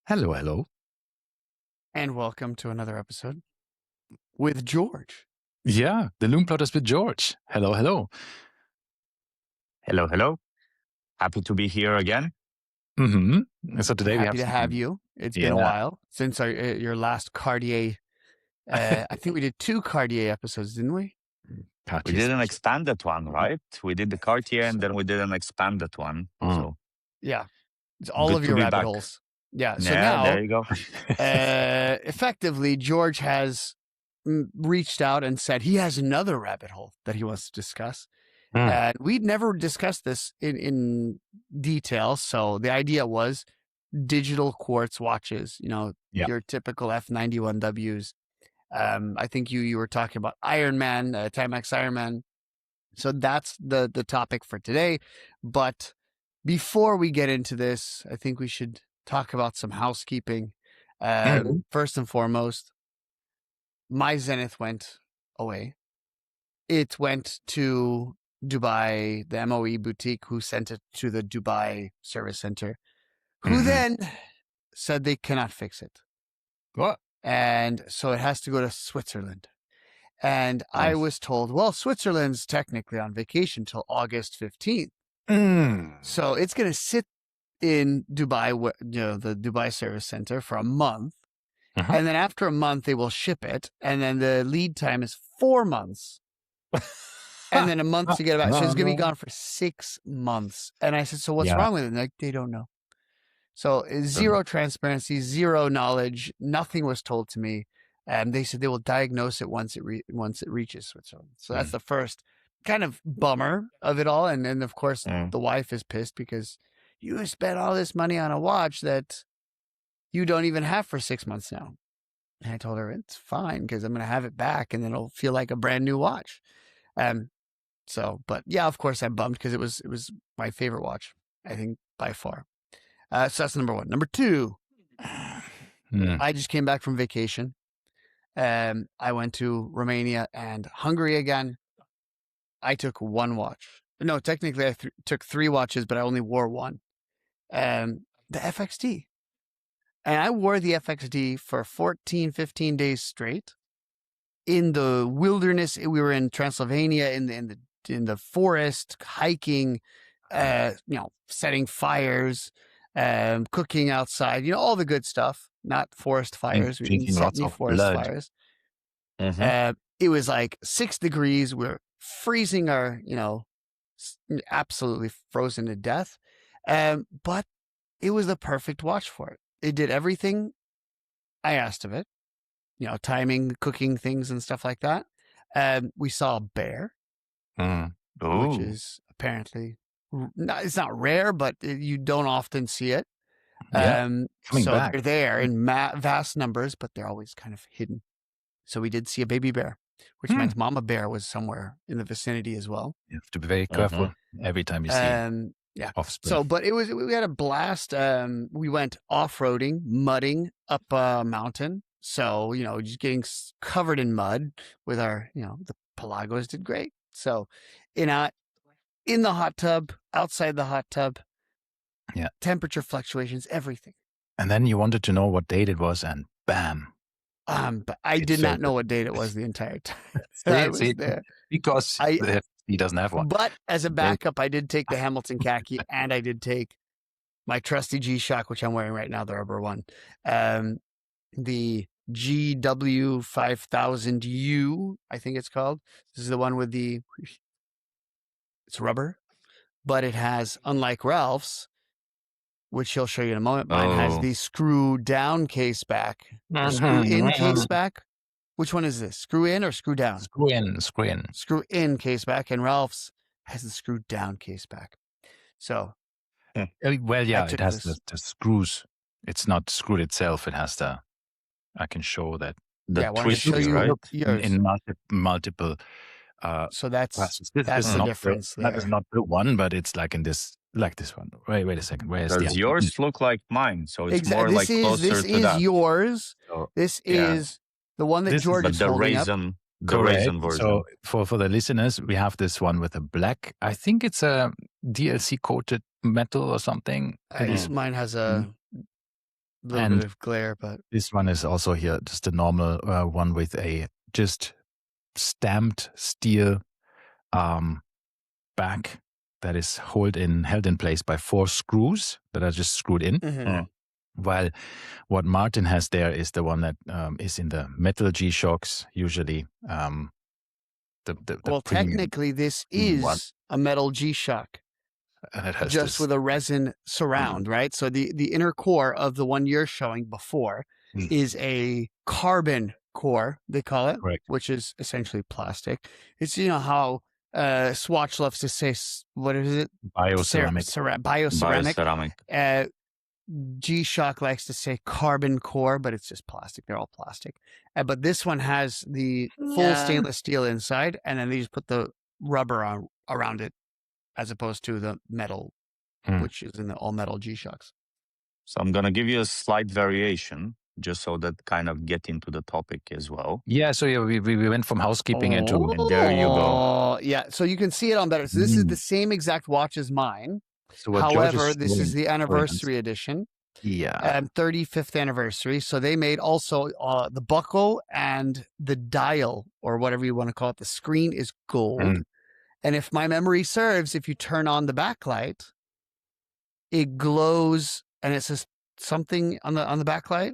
Hello, hello. And welcome to another episode with George. Yeah, the Lume plotters with George. Hello, hello. Hello, hello. Happy to be here again. So today Happy to have you. It's been a while since your last Cartier. I think we did 2 Cartier episodes, didn't we? We did an expanded one, right? We did the Cartier and then we did an expanded one. So yeah, it's all of your rabbit holes. Yeah. So now there you go. Effectively, George has reached out and said he has another rabbit hole that he wants to discuss. And we'd never discussed this in detail. So the idea was digital quartz watches, your typical F91Ws. I think you were talking about Iron Man, Timex Iron Man. So that's the topic for today. But before we get into this, I think we should talk about some housekeeping. First and foremost, my Zenith went away. It went to Dubai, the MOE boutique, who sent it to the Dubai service center, who then said they cannot fix it. What? And so it has to go to Switzerland. And I was told, well, Switzerland's technically on vacation till August 15th. So it's going to sit in Dubai, the Dubai service center for a month. And then after a month, they will ship it. And then the lead time is 4 months. And then a month to get it back. So it's going to be gone for 6 months. And I said, so what's wrong with it? And like, they don't know. So zero transparency, zero knowledge. Nothing was told to me. And they said they will diagnose it once it reaches Switzerland. So that's the first kind of bummer of it all. And then, of course, the wife is pissed because you spent all this money on a watch that you don't even have for 6 months now. And I told her, it's fine because I'm going to have it back and then it'll feel like a brand new watch. But yeah, of course I'm bummed because it was my favorite watch, I think, by far. So that's number one. Number two, I just came back from vacation. I went to Romania and Hungary again. I took one watch. No, technically I took 3 watches, but I only wore one. The FXD. And I wore the FXD for 14, 15 days straight in the wilderness. We were in Transylvania in the forest, hiking, setting fires, cooking outside, all the good stuff, not forest fires. We didn't set any forest fires. It was like 6 degrees. We're freezing absolutely frozen to death. But it was the perfect watch for it. It did everything I asked of it, timing, cooking things and stuff like that. We saw a bear, which is apparently, it's not rare, but you don't often see it. They're there in vast numbers, but they're always kind of hidden. So we did see a baby bear, which meant mama bear was somewhere in the vicinity as well. You have to be very careful every time you see offspring. So, but we had a blast. We went off-roading, mudding up a mountain. So, just getting covered in mud with our, the Pelagos did great. So in the hot tub, outside the hot tub, temperature fluctuations, everything. And then you wanted to know what date it was and bam. But I did not know what date it was the entire time. I was there. Because he doesn't have one. But as a backup, I did take the Hamilton khaki and I did take my trusty G-Shock, which I'm wearing right now, the rubber one. The GW 5000U, I think it's called. This is the one with it's rubber, but it has, unlike Ralph's, which he'll show you in a moment, mine has the screw down case back, screw in case back. Which one is this? Screw in or screw down? Screw in. Screw in case back, and Ralph's has the screw down case back. So, it has the screws. It's not screwed itself. It has I can show that. The twisters, right? In multiple. So that's the difference. That is not the one, but it's like in this. Like this one. Wait a second. Where is Does yours look like mine? So it's more like closer to that. This is yours. So, this is the one that George is holding up. The raisin version. So for the listeners, we have this one with a black. I think it's a DLC coated metal or something. Mine has a little bit of glare, but this one is also here just a normal one with a just stamped steel back that is held in place by 4 screws that are just screwed in. While what Martin has there is the one that is in the metal G-Shocks, usually. Well, technically, this is a metal G-Shock, just with a resin surround, right? So the inner core of the one you're showing before is a carbon core, they call it, which is essentially plastic. It's, how Swatch loves to say, what is it? Bioceramic. Bioceramic. G-Shock likes to say carbon core, but it's just plastic. They're all plastic. But this one has the full stainless steel inside, and then they just put the rubber around it, as opposed to the metal, which is in the all-metal G-Shocks. So I'm going to give you a slight variation, just so that kind of get into the topic as well. Yeah, so we went from housekeeping into... And there you go. Yeah, so you can see it on better. So this is the same exact watch as mine. So however, this is the anniversary edition. Yeah. 35th anniversary. So they made also the buckle and the dial, or whatever you want to call it. The screen is gold. And if my memory serves, if you turn on the backlight, it glows, and it says something on the backlight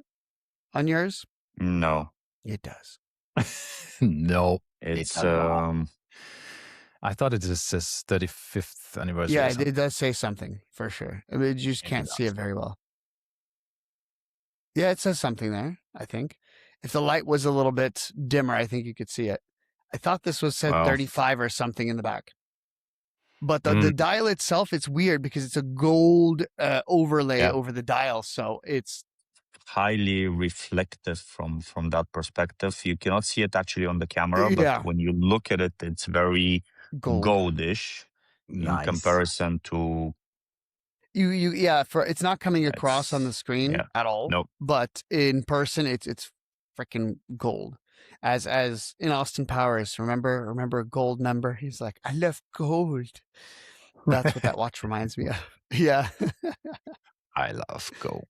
on yours. No, it does. No, it's I thought it says 35th anniversary. Yeah, it does say something for sure. I mean, you just can't see it very well. Yeah, it says something there, I think. If the light was a little bit dimmer, I think you could see it. I thought this was said 35 or something in the back. But the dial itself, it's weird because it's a gold overlay over the dial. So it's highly reflective from that perspective. You cannot see it actually on the camera, but when you look at it, it's very goldish in comparison to... it's not coming across on the screen at all. Nope. But in person, it's freaking gold. As in Austin Powers, remember Gold Member? He's like, I love gold. That's what that watch reminds me of. Yeah. I love gold.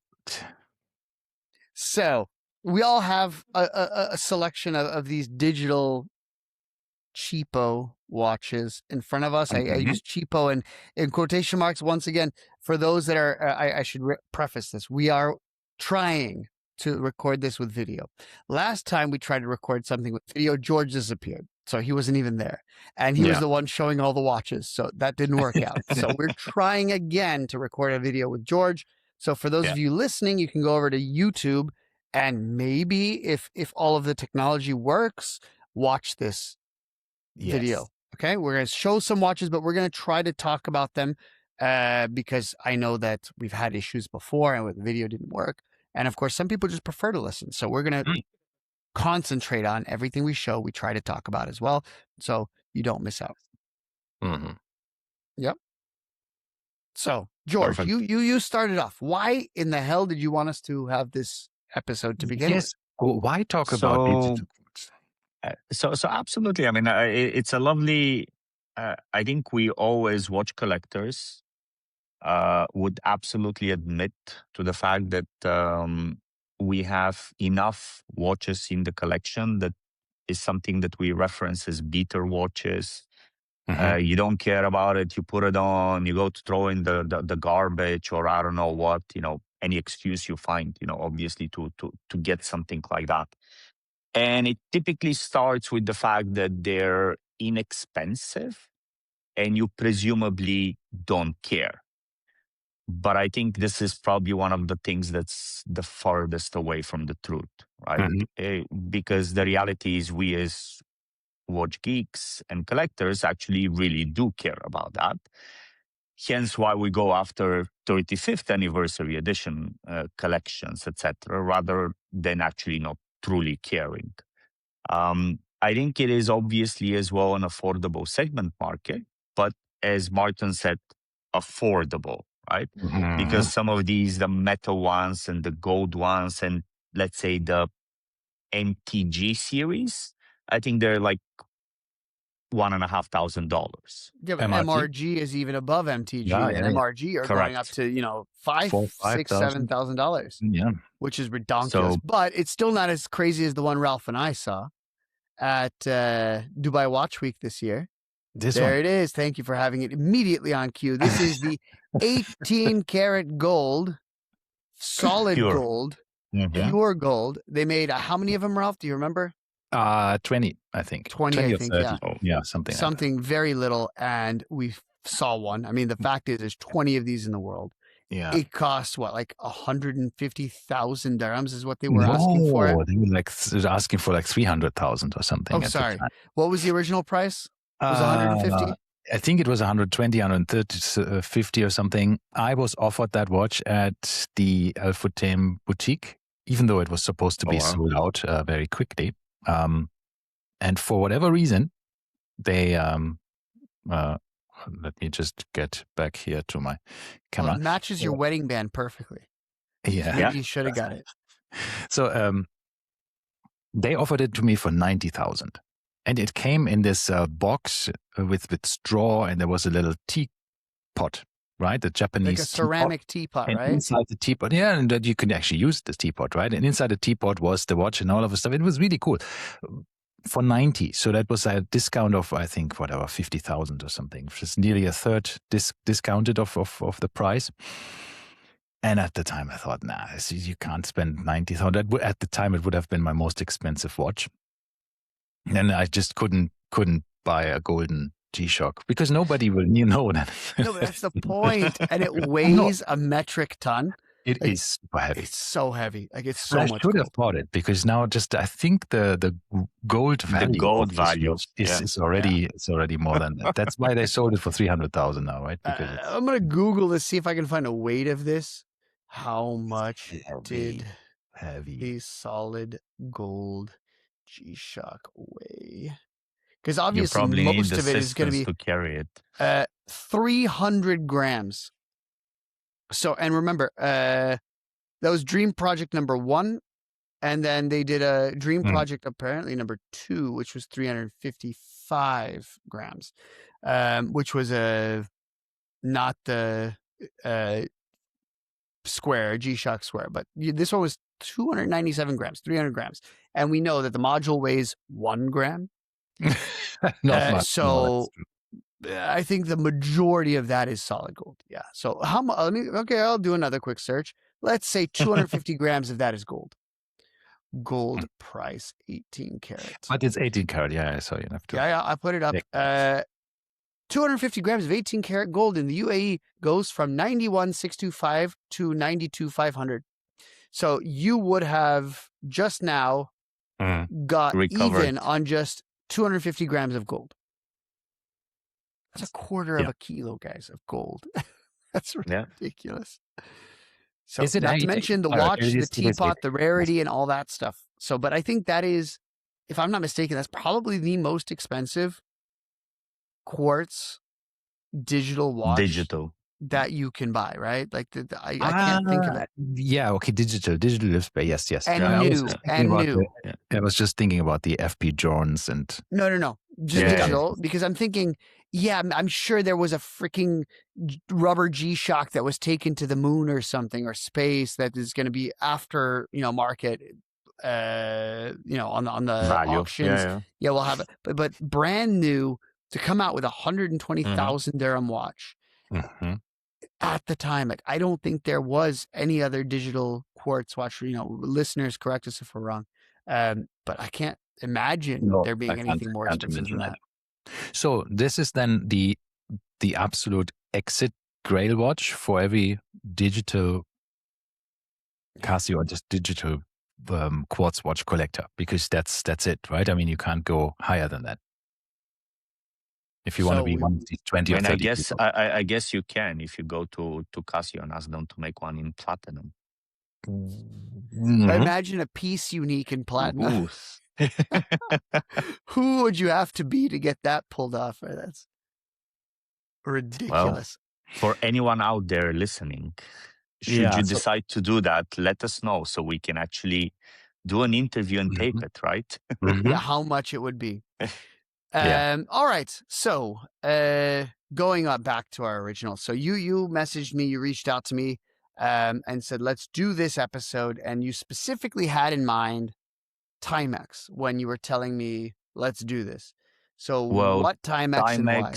So we all have a selection of these digital cheapo watches in front of us. I use cheapo in quotation marks once again for those that are, I should preface this. We are trying to record this with video. Last time we tried to record something with video, George disappeared. So he wasn't even there. And he was the one showing all the watches. So that didn't work out. So we're trying again to record a video with George. So for those of you listening, you can go over to YouTube and maybe if all of the technology works, watch this video. Okay. We're going to show some watches, but we're going to try to talk about them because I know that we've had issues before and with the video didn't work. And of course, some people just prefer to listen. So we're going to concentrate on everything we show. We try to talk about as well. So you don't miss out. Yep. So George, you started off. Why in the hell did you want us to have this episode to begin with? Why talk about digital So absolutely. I mean, it's a lovely, I think we always watch collectors would absolutely admit to the fact that we have enough watches in the collection that is something that we reference as beater watches. You don't care about it. You put it on, you go to throw in the garbage or I don't know what, any excuse you find, obviously to get something like that. And it typically starts with the fact that they're inexpensive and you presumably don't care. But I think this is probably one of the things that's the farthest away from the truth, right? Because the reality is we as watch geeks and collectors actually really do care about that. Hence why we go after 35th anniversary edition collections, etc., rather than actually not truly caring. I think it is obviously as well an affordable segment market, but as Martin said, affordable, right? Because some of these, the metal ones and the gold ones, and let's say the MTG series, I think they're like $1,500. Yeah, but MRG? MRG is even above MTG, Yeah, and yeah, yeah. MRG are going up Correct. to $5,000, $6,000, $7,000, Yeah. which is redonkulous. So- But it's still not as crazy as the one Ralph and I saw at Dubai Watch Week this year. This There one. it is. Thank you for having it immediately on cue. This is the 18 karat gold, solid Pure. gold, Yeah. pure gold. They made how many of them, Ralph? Do you remember? 20, I think. 20, I or think, 30. yeah. Yeah, something like Something very little, and we saw one. I mean, the fact is, there's 20 of these in the world. that. Yeah. It costs what, like 150,000 dirhams is what they were asking for it? No, they were like asking for like 300,000 or something. Oh, at the sorry. time. What was the original price? Was it 150? I think it was 120, 130, 50 or something. I was offered that watch at the Al Futtaim boutique, even though it was supposed to be sold out very quickly. And for whatever reason, they let me just get back here to my camera. Well, it matches your wedding band perfectly. Yeah. Maybe you should have got it. So they offered it to me for 90,000. And it came in this box with straw, and there was a little teapot, right? The Japanese Like a ceramic teapot, and right? inside the teapot, yeah, and that you could actually use this teapot, right? And inside the teapot was the watch and all of the stuff. It was really cool. For 90, so that was a discount of, I think, whatever, 50,000 or something, which is nearly a third discounted of the price. And at the time, I thought, nah, you can't spend 90,000. At the time, it would have been my most expensive watch. And I just couldn't buy a golden G-Shock because nobody will know that. No, but that's the point. And it weighs a metric ton. It Like, is super heavy. It's so heavy. Like it's so But I much should gold. have bought it because now I think the gold value gold of this value, watch is already more than that. That's why they sold it for 300,000 now, right? Because I'm gonna Google to see if I can find a weight of this. How much did heavy. the solid gold G-Shock weigh? Because You obviously probably need most of it is going to assistance be to carry it. 300 grams. So, and remember, that was Dream Project number 1. And then they did a Dream Project apparently number 2, which was 355 grams, which was not the square, G-Shock square, but this one was 297 grams, 300 grams. And we know that the module weighs 1 gram. Not much. So I think the majority of that is solid gold. Yeah. So how much? I'll do another quick search. Let's say 250 grams of that is gold. Gold price 18 karat. But it's 18 karat. Yeah, so you have to. Yeah, I put it up. 250 grams of 18 karat gold in the UAE goes from 91,625 to 92,500. So you would have just now got Recovered. even on just 250 grams of gold. That's a quarter of a kilo, guys, of gold. That's ridiculous. So Is it not to mention the watch, the teapot, the rarity, and all that stuff. So, but I think that is, if I'm not mistaken, that's probably the most expensive quartz digital watch that you can buy, right? Like I can't think of it. Yeah, okay, digital display. Yes. And I was just thinking about the FP Jones and no, just digital, because I'm thinking, I'm sure there was a freaking rubber G-Shock that was taken to the moon or something, or space, that is going to be after market, on the value. auctions. Yeah, we'll have it, but brand new to come out with 120,000 dirham watch. At the time, like, I don't think there was any other digital quartz watch. Listeners, correct us if we're wrong, but I can't imagine there being anything more expensive than that. So this is then the absolute exit grail watch for every digital Casio or just digital quartz watch collector, because that's it, right? I mean, you can't go higher than that. If you want to be one of these 20 or 30 I guess you can if you go to Casio and ask them to make one in platinum. Imagine a piece unique in platinum. Who would you have to be to get that pulled off? That's ridiculous. Well, for anyone out there listening, should you decide to do that, let us know so we can actually do an interview and tape it, right? Yeah, how much it would be. All right. So going up back to our original. So you messaged me, you reached out to me and said, let's do this episode. And you specifically had in mind Timex when you were telling me, let's do this. So Well, what Timex and why?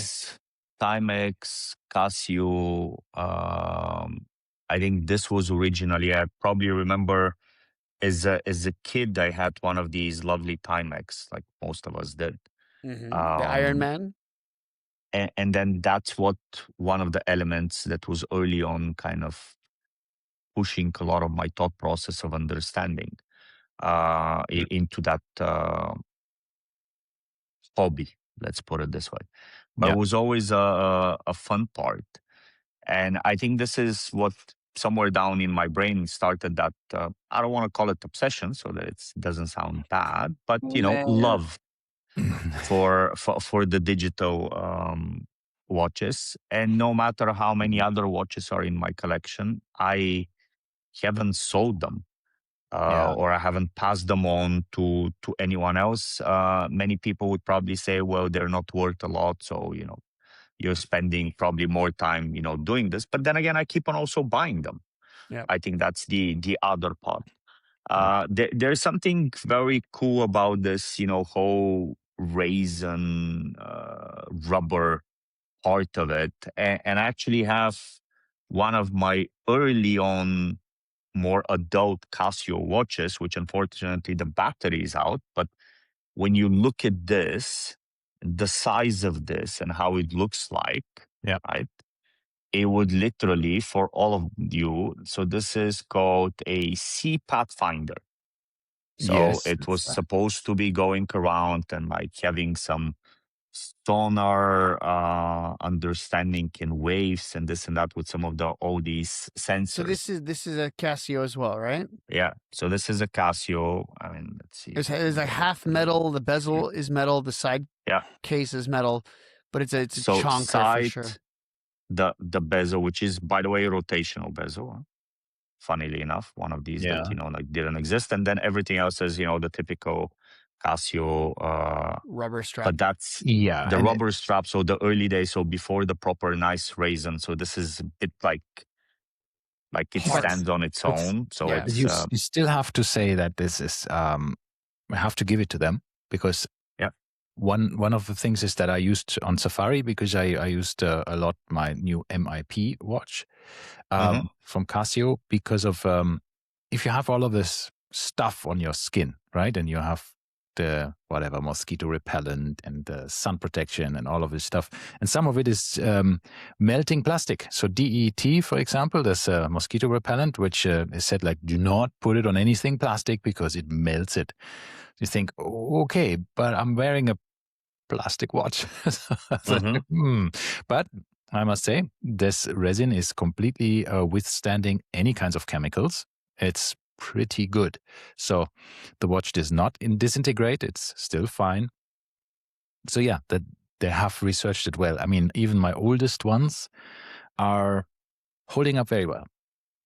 Timex, Casio. I think this was originally. I probably remember as a kid, I had one of these lovely Timex, like most of us did. The Iron Man. And then that's what one of the elements that was early on kind of pushing a lot of my thought process of understanding into that hobby, let's put it this way. But it was always a fun part. And I think this is what somewhere down in my brain started that, I don't want to call it obsession so that it doesn't sound bad, but, love for the digital watches. And no matter how many other watches are in my collection, I haven't sold them. Or I haven't passed them on to anyone else. Many people would probably say, well, they're not worth a lot. So, you're spending probably more time, doing this. But then again, I keep on also buying them. Yeah. I think that's the other part. There's something very cool about this, whole resin rubber part of it. And I actually have one of my early on more adult Casio watches, which unfortunately the battery is out. But when you look at this, the size of this and how it looks like, right? It would literally, for all of you, so this is called a Sea Pathfinder. So it was supposed to be going around and like having some sonar understanding in waves and this and that with some of all these sensors. So this is a Casio as well, right? Yeah. So this is a Casio. I mean, let's see. It's like half metal. The bezel is metal. The side case is metal, but it's a chonker for sure. The bezel, which is, by the way, a rotational bezel. Funnily enough, one of these that like didn't exist, and then everything else is the typical Casio rubber strap. But that's the rubber strap. So the early days, so before the proper nice resin. So this is a bit like it stands on its own. So it's, you still have to say that this is. I have to give it to them because one of the things is that I used on Safari because I used a lot my new MIP watch from Casio because of if you have all of this stuff on your skin, right, and you have the whatever mosquito repellent and the sun protection and all of this stuff, and some of it is melting plastic. So DET, for example, there's a mosquito repellent which is said like do not put it on anything plastic because it melts it. You think, okay, but I'm wearing a plastic watch. But I must say, this resin is completely withstanding any kinds of chemicals. It's pretty good. So the watch does not disintegrate. It's still fine. So yeah, that they have researched it well. I mean, even my oldest ones are holding up very well.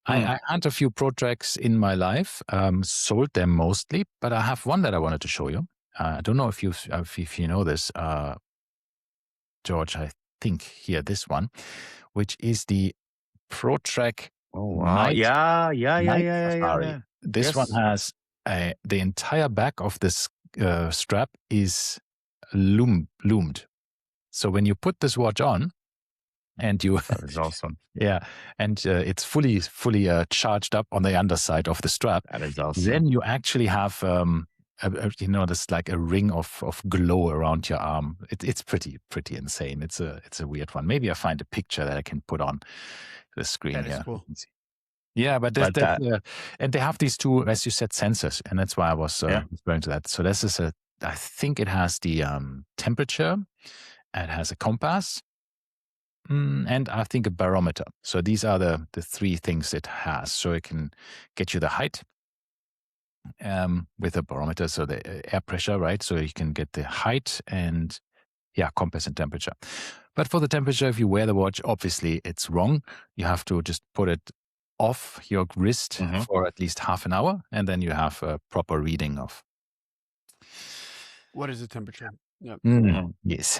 I had a few projects in my life, sold them mostly, but I have one that I wanted to show you. I don't know if you know this, George. I think here this one, which is the ProTrack. Oh wow! Yeah. This one has the entire back of this strap is loomed. So when you put this watch on, and you that is awesome. Yeah, and it's fully charged up on the underside of the strap. That is awesome. Then you actually have there's like a ring of glow around your arm. It's pretty insane. It's a weird one. Maybe I find a picture that I can put on the screen. That is cool. Yeah, but and they have these two, as you said, sensors, and that's why I was referring to that. So this is I think it has the temperature, it has a compass, and I think a barometer. So these are the three things it has. So it can get you the height with a barometer, so the air pressure, right? So you can get the height and compass and temperature. But for the temperature, if you wear the watch, obviously it's wrong. You have to just put it off your wrist for at least half an hour, and then you have a proper reading of. What is the temperature? Yep. Yes.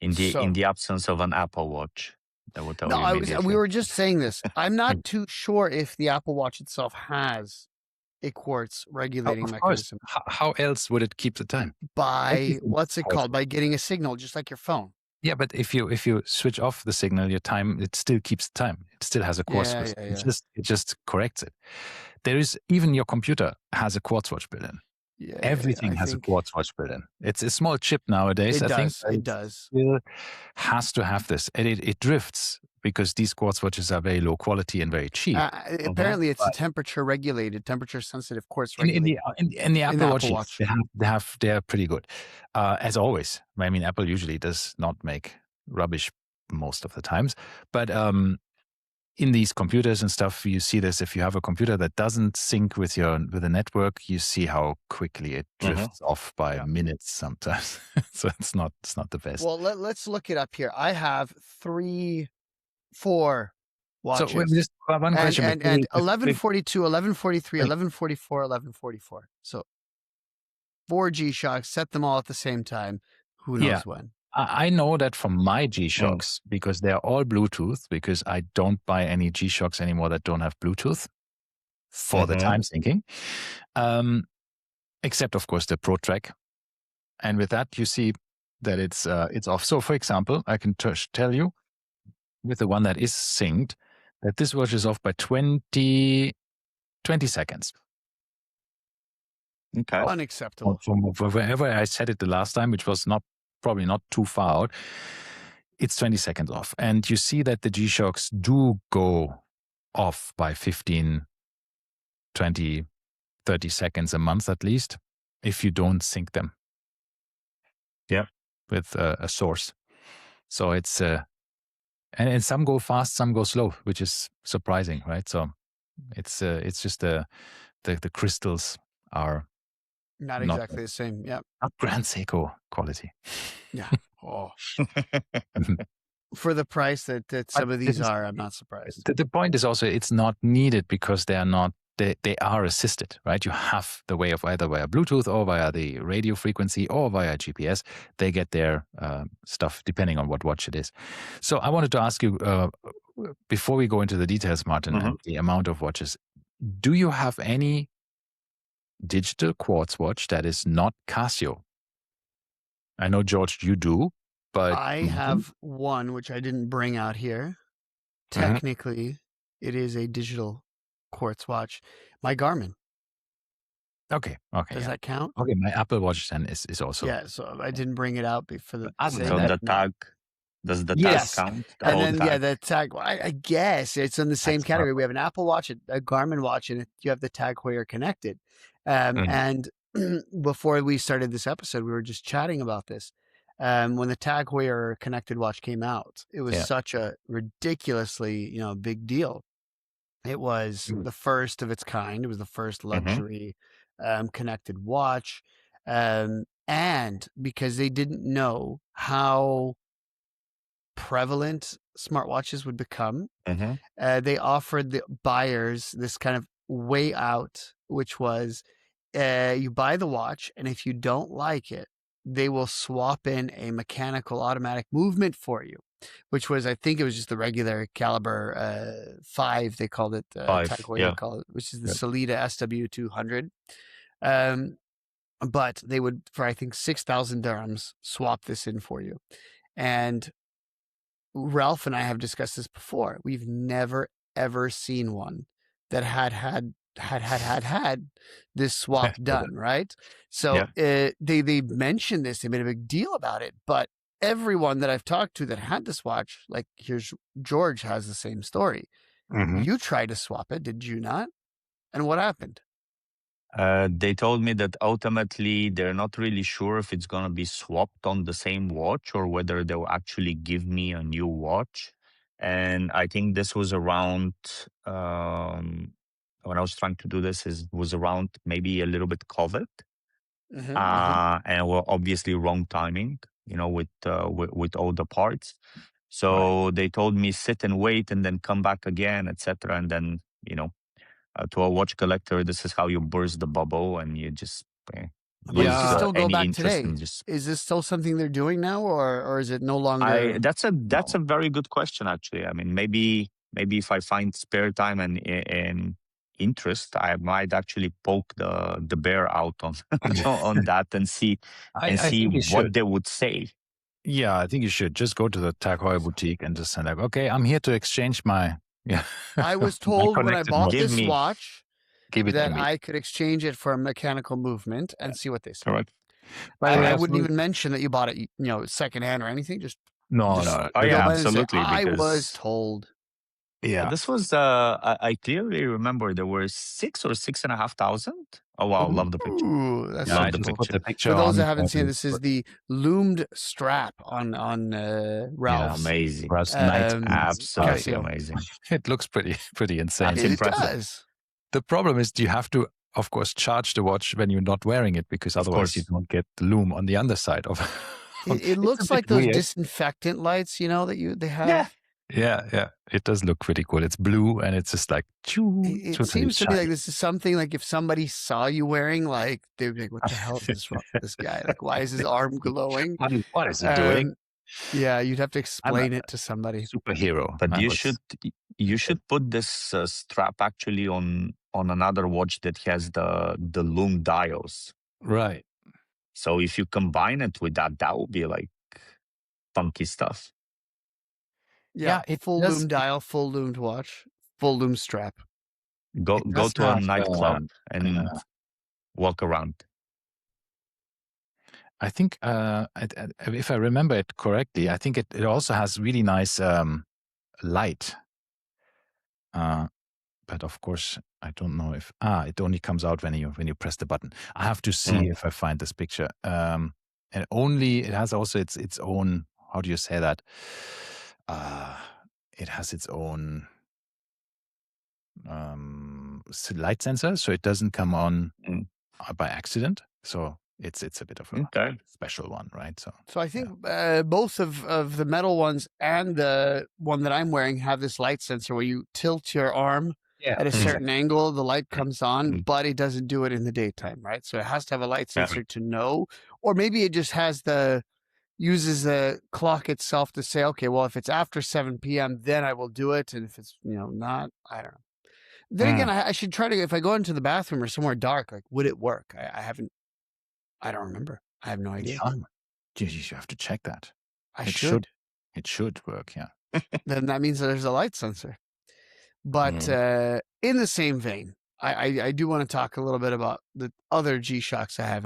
In the absence of an Apple Watch, that will tell you immediately. We were just saying this. I'm not too sure if the Apple Watch itself has a quartz regulating mechanism. How else would it keep the time? By what's it called? By getting a signal, just like your phone. Yeah, but if you switch off the signal, your time, it still keeps the time. It still has a quartz. It just corrects it. There is, even your computer has a quartz watch built in. Yeah, everything has a quartz watch built in. It's a small chip nowadays. It think does. It has to have this, and it drifts because these quartz watches are very low quality and very cheap. Apparently, it's a temperature sensitive quartz regulated. In the Apple Watch. They're pretty good, as always. I mean, Apple usually does not make rubbish most of the times, but in these computers and stuff, you see this. If you have a computer that doesn't sync with the network, you see how quickly it drifts off by minutes sometimes. So it's not the best. Well, let's look it up here. I have 4 watches. So just one question. And 1142, 1143, 1144, 1144. So 4 G-Shocks, set them all at the same time. Who knows when? I know that from my G-Shocks, because they're all Bluetooth, because I don't buy any G-Shocks anymore that don't have Bluetooth for the time syncing. Except, of course, the Pro Track. And with that, you see that it's off. So, for example, I can tell you with the one that is synced that this watch is off by 20 seconds. Okay. Unacceptable. From wherever I said it the last time, which was probably not too far out, it's 20 seconds off. And you see that the G-Shocks do go off by 15, 20, 30 seconds a month at least, if you don't sync them. Yeah. With a source. So it's, and some go fast, some go slow, which is surprising, right? So it's just the crystals are not exactly the same. Yeah. Not Grand Seiko quality. Yeah. Oh. For the price that some of these are, I'm not surprised. The point is also it's not needed because they are assisted, right? You have the way of either via Bluetooth or via the radio frequency or via GPS. They get their stuff depending on what watch it is. So I wanted to ask you, before we go into the details, Martin, and the amount of watches, do you have any digital quartz watch that is not Casio? I know, George, you do, but I have one which I didn't bring out here. Technically, it is a digital quartz watch. My Garmin. Okay. Does that count? Okay, my Apple Watch then is also. Yeah, so I didn't bring it out for the. So the tag. Does the tag count? And then the tag. Well, I guess it's in the same category. We have an Apple Watch, a Garmin watch, and you have the Tag Heuer connected. And before we started this episode, we were just chatting about this. When the Tag Heuer connected watch came out, it was such a ridiculously, big deal. It was the first of its kind. It was the first luxury connected watch. And because they didn't know how prevalent smartwatches would become, they offered the buyers this kind of way out, which was you buy the watch, and if you don't like it, they will swap in a mechanical automatic movement for you, which was, I think it was just the regular caliber 5, they called it, call it, which is the Solida SW200. But they would, for I think 6,000 dirhams, swap this in for you. And Ralph and I have discussed this before. We've never, ever seen one that had this swap done, right? So they mentioned this, they made a big deal about it, but everyone that I've talked to that had this watch, like here's George, has the same story. You tried to swap it, did you not? And what happened? They told me that ultimately they're not really sure if it's going to be swapped on the same watch or whether they'll actually give me a new watch. And I think this was around, when I was trying to do this, was around maybe a little bit COVID. And well, obviously wrong timing, with all the parts. So they told me sit and wait and then come back again, etc. And then, to a watch collector, this is how you burst the bubble, and you just But you can with still go any back interest today. in just. Is this still something they're doing now, or is it no longer? That's a very good question, actually. I mean, maybe if I find spare time and interest, I might actually poke the bear out on on that and see I think you what should. they would say. Yeah, I think you should just go to the Tag Heuer boutique and just say like, okay, I'm here to exchange my. Yeah. I was told when I connected bought watch. this watch Give it to that me. I could exchange it for a mechanical movement and see what they say. Correct. I wouldn't even mention that you bought it, secondhand or anything. Just No. Oh yeah, go by and say, absolutely. I was Because told. Yeah. this was I clearly remember there were 6,000 or 6,500. Oh wow, love the picture. Ooh, that's Love I the just put picture. the picture For those on, that haven't seen, this is the loomed strap on Ralph's. Amazing. Ralph's night. Absolutely Casio. amazing. It looks pretty insane. That's It impressive. does. The problem is you have to, of course, charge the watch when you're not wearing it, because otherwise you don't get the lume on the underside of. It looks like those disinfectant lights, that they have. Yeah. It does look pretty cool. It's blue and it's just like. It seems to me like this is something like if somebody saw you wearing, like they'd be like, "What the hell is this guy? Like, why is his arm glowing? What is he doing?" Yeah, you'd have to explain it to somebody. Superhero. But you should put this strap actually on another watch that has the lume dials. Right. So if you combine it with that would be like funky stuff. Yeah, full lume dial, full loomed watch, full lume strap. Go to a nightclub and walk around. I think, if I remember it correctly, I think it also has really nice light. But of course, I don't know if it only comes out when you press the button. I have to see if I find this picture. And it has also its own. How do you say that? It has its own light sensor, so it doesn't come on by accident. So it's a bit of a special one, right? So I think both of the metal ones and the one that I'm wearing have this light sensor where you tilt your arm at a certain angle, the light comes on, but it doesn't do it in the daytime, right? So it has to have a light sensor to know, or maybe it just has uses the clock itself to say, okay, well, if it's after 7 p.m., then I will do it. And if it's, not, I don't know. Then again, I should try to, if I go into the bathroom or somewhere dark, like, would it work? I don't remember. I have no idea. You have to check that. It should. It should work, yeah. Then that means that there's a light sensor. But in the same vein, I do want to talk a little bit about the other G-Shocks I have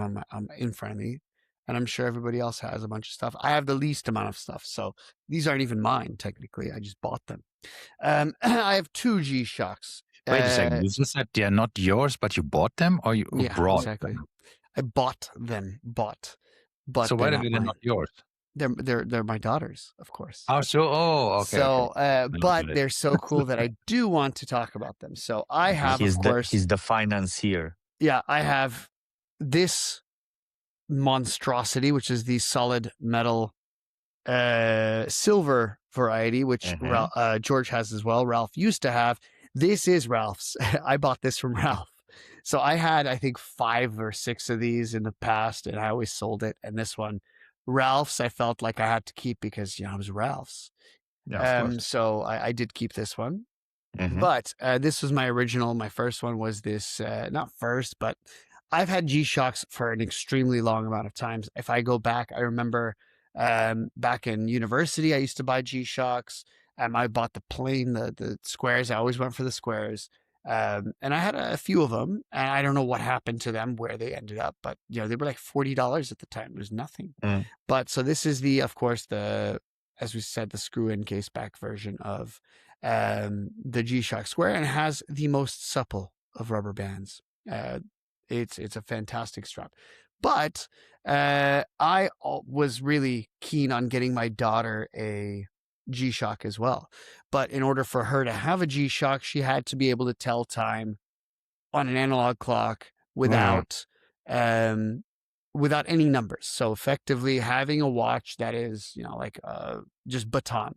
in front of me. And I'm sure everybody else has a bunch of stuff. I have the least amount of stuff. So these aren't even mine, technically. I just bought them. I have 2 G-Shocks. Wait a second. You just said they're not yours, but you bought them, or you brought them? I bought them. But so why are they not yours? They're my daughters, of course. Okay. So, but they're so cool that I do want to talk about them. So I have, of course, he's the financier. Yeah, I have this monstrosity, which is the solid metal silver variety, which George has as well. Ralph used to have. This is Ralph's. I bought this from Ralph. So I had, I think, 5 or 6 of these in the past, and I always sold it. And this one, Ralph's, I felt like I had to keep because, it was Ralph's. Yeah, so I did keep this one. But this was my original. My first one was this, not first, but I've had G-Shocks for an extremely long amount of times. If I go back, I remember back in university, I used to buy G-Shocks. I bought the plain, the squares. I always went for the squares. And I had a few of them, and I don't know what happened to them, where they ended up, but they were like $40 at the time. It was nothing. But so this is of course, as we said, the screw-in case back version of the G-Shock Square, and it has the most supple of rubber bands. It's a fantastic strap. But I was really keen on getting my daughter a G-Shock as well. But in order for her to have a G-Shock, she had to be able to tell time on an analog clock without any numbers. So effectively having a watch that is, like just baton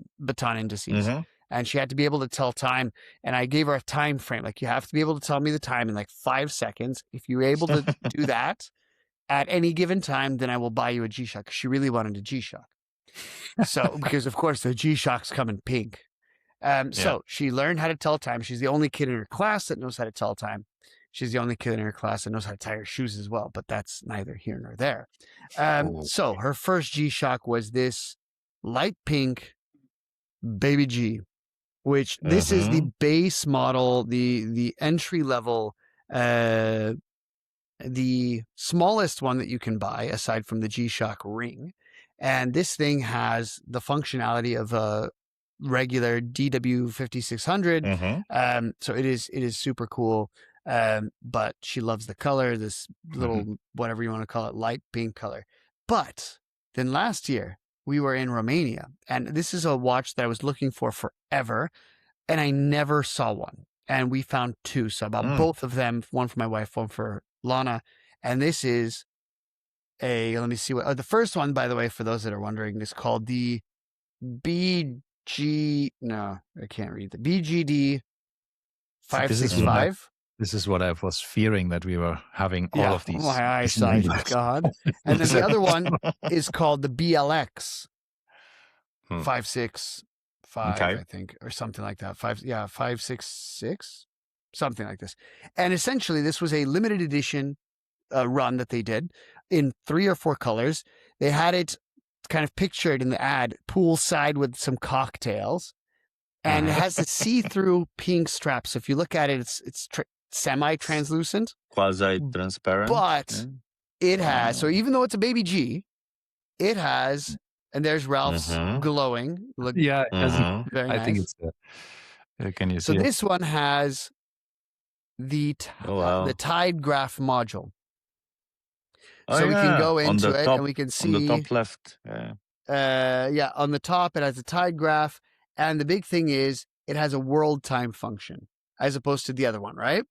indices. And she had to be able to tell time. And I gave her a time frame. Like, you have to be able to tell me the time in like 5 seconds. If you're able to do that, at any given time, then I will buy you a G-Shock. She really wanted a G-Shock. So, because of course the G-Shocks come in pink. So she learned how to tell time. She's the only kid in her class that knows how to tell time. She's the only kid in her class that knows how to tie her shoes as well, but that's neither here nor there. So her first G-Shock was this light pink Baby G, which this is the base model, the entry level, the smallest one that you can buy aside from the G-Shock ring. And this thing has the functionality of a regular DW5600. So it is super cool. But she loves the color, this little, whatever you want to call it, light pink color. But then last year we were in Romania, and this is a watch that I was looking for forever, and I never saw one. And we found two. So I bought both of them, one for my wife, one for Lana. And this is let me see what, the first one, by the way, for those that are wondering, is called the no, I can't read the BGD 565. This is what I was fearing, that we were having all of these. My eyesight, God. And then the other one is called the BLX 565, I think, or something like that. 566, something like this. And essentially, this was a limited edition run that they did in 3 or 4 colors. They had it kind of pictured in the ad poolside with some cocktails, and it has the see-through pink strap. So if you look at it, it's semi-translucent, quasi-transparent, but it has, so even though it's a Baby G, it has, and there's Ralph's glowing. Look, very nice. I think it's can you see so this one has the tide graph module. So we can go into it and we can see on the top left. On the top it has a tide graph, and the big thing is it has a world time function as opposed to the other one, right?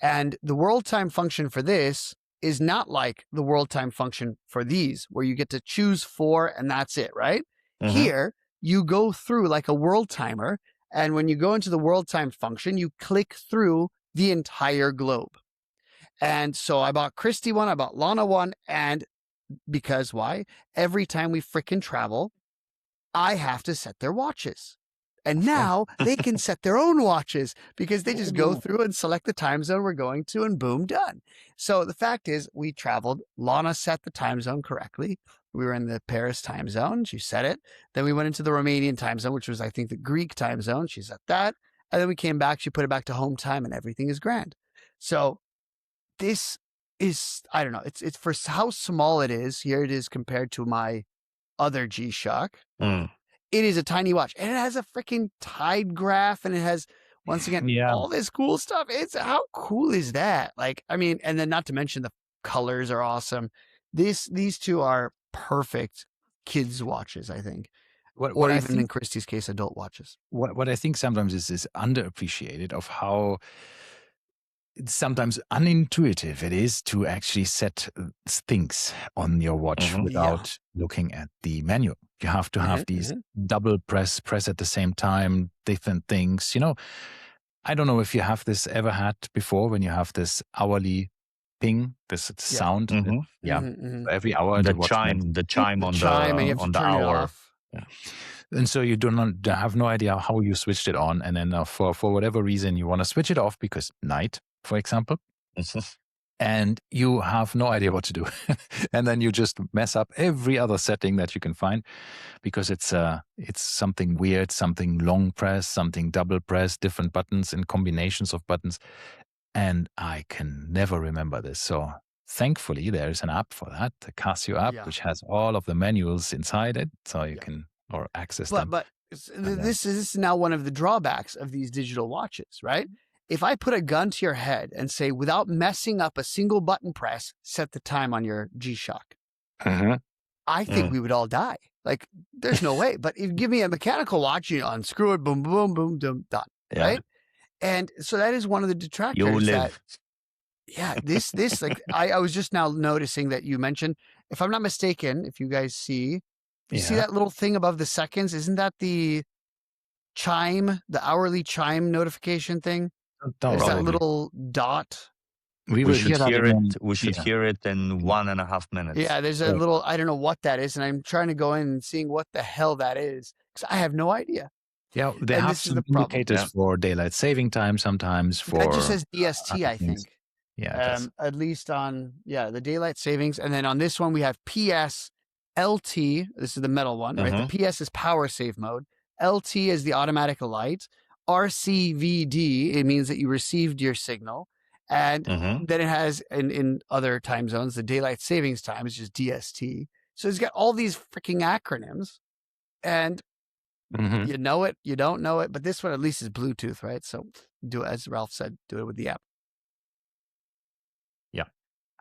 And the world time function for this is not like the world time function for these, where you get to choose 4 and that's it, right? Here you go through like a world timer, and when you go into the world time function, you click through the entire globe. And so I bought Christy one, I bought Lana one, and because why? Every time we frickin' travel, I have to set their watches. And now they can set their own watches because they just go through and select the time zone we're going to, and boom, done. So the fact is, we traveled. Lana set the time zone correctly. We were in the Paris time zone. She set it. Then we went into the Romanian time zone, which was, I think, the Greek time zone. She set that. And then we came back. She put it back to home time, and everything is grand. So this is, I don't know, it's for how small it is. Here it is compared to my other G-Shock. It is a tiny watch, and it has a freaking tide graph, and it has, once again, all this cool stuff. How cool is that? Like, I mean, and then not to mention the colors are awesome. These two are perfect kids watches, I think. Or even in Christie's case, adult watches. What I think sometimes is underappreciated of how sometimes unintuitive it is to actually set things on your watch without looking at the manual. You have to have these double press at the same time, different things. You know, I don't know if you have this ever had before, when you have this hourly ping, this sound. So every hour the chime on the hour. And so you have no idea how you switched it on, and then for whatever reason you want to switch it off because night, for example, and you have no idea what to do. And then you just mess up every other setting that you can find because it's something weird, something long press, something double press, different buttons and combinations of buttons. And I can never remember this. So thankfully there is an app for that, the Casio app, which has all of the manuals inside it. So you can access them. But this is now one of the drawbacks of these digital watches, right? If I put a gun to your head and say, without messing up a single button press, set the time on your G-Shock, I think we would all die. Like, there's no way. But if you give me a mechanical watch, you unscrew it, boom, boom, boom, boom, done. Right? And so that is one of the detractors. You live. This like, I was just now noticing that you mentioned, if I'm not mistaken, if you guys see, you see that little thing above the seconds? Isn't that the chime, the hourly chime notification thing? There's that little dot. We will should hear hear that it. We should hear it in 1.5 minutes. Yeah, there's a little, I don't know what that is, and I'm trying to go in and seeing what the hell that is, because I have no idea. Yeah, they And have this is some the problem. indicators for daylight saving time sometimes. For That just says DST, other I things. think. Yeah, it does. At least on the daylight savings, and then on this one we have PS LT. This is the metal one, right? The PS is power save mode. LT is the automatic light. RCVD, it means that you received your signal. And then it has in other time zones, the daylight savings time is just DST. So it's got all these freaking acronyms, and you know it, you don't know it, but this one at least is Bluetooth, right? So do it, as Ralph said, do it with the app. Yeah,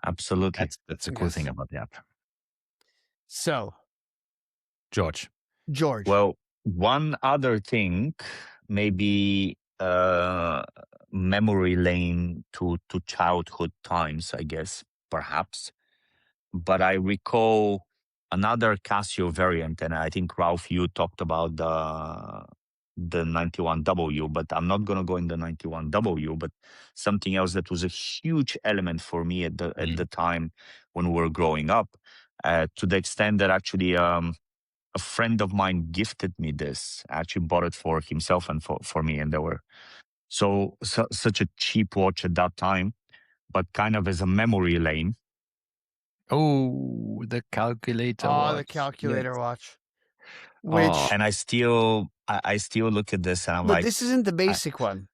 absolutely. That's a cool thing about the app. So, George. Well, one other thing, maybe memory lane to childhood times, I guess, perhaps. But I recall another Casio variant, and I think, Ralph, you talked about the 91W, but I'm not going to go in the 91W, but something else that was a huge element for me at the time when we were growing up, to the extent that actually a friend of mine gifted me this. I actually bought it for himself and for me, and they were such a cheap watch at that time, but kind of as a memory lane. Oh, the calculator watch. The calculator watch. Which and I still look at this and I'm like, this isn't the basic one.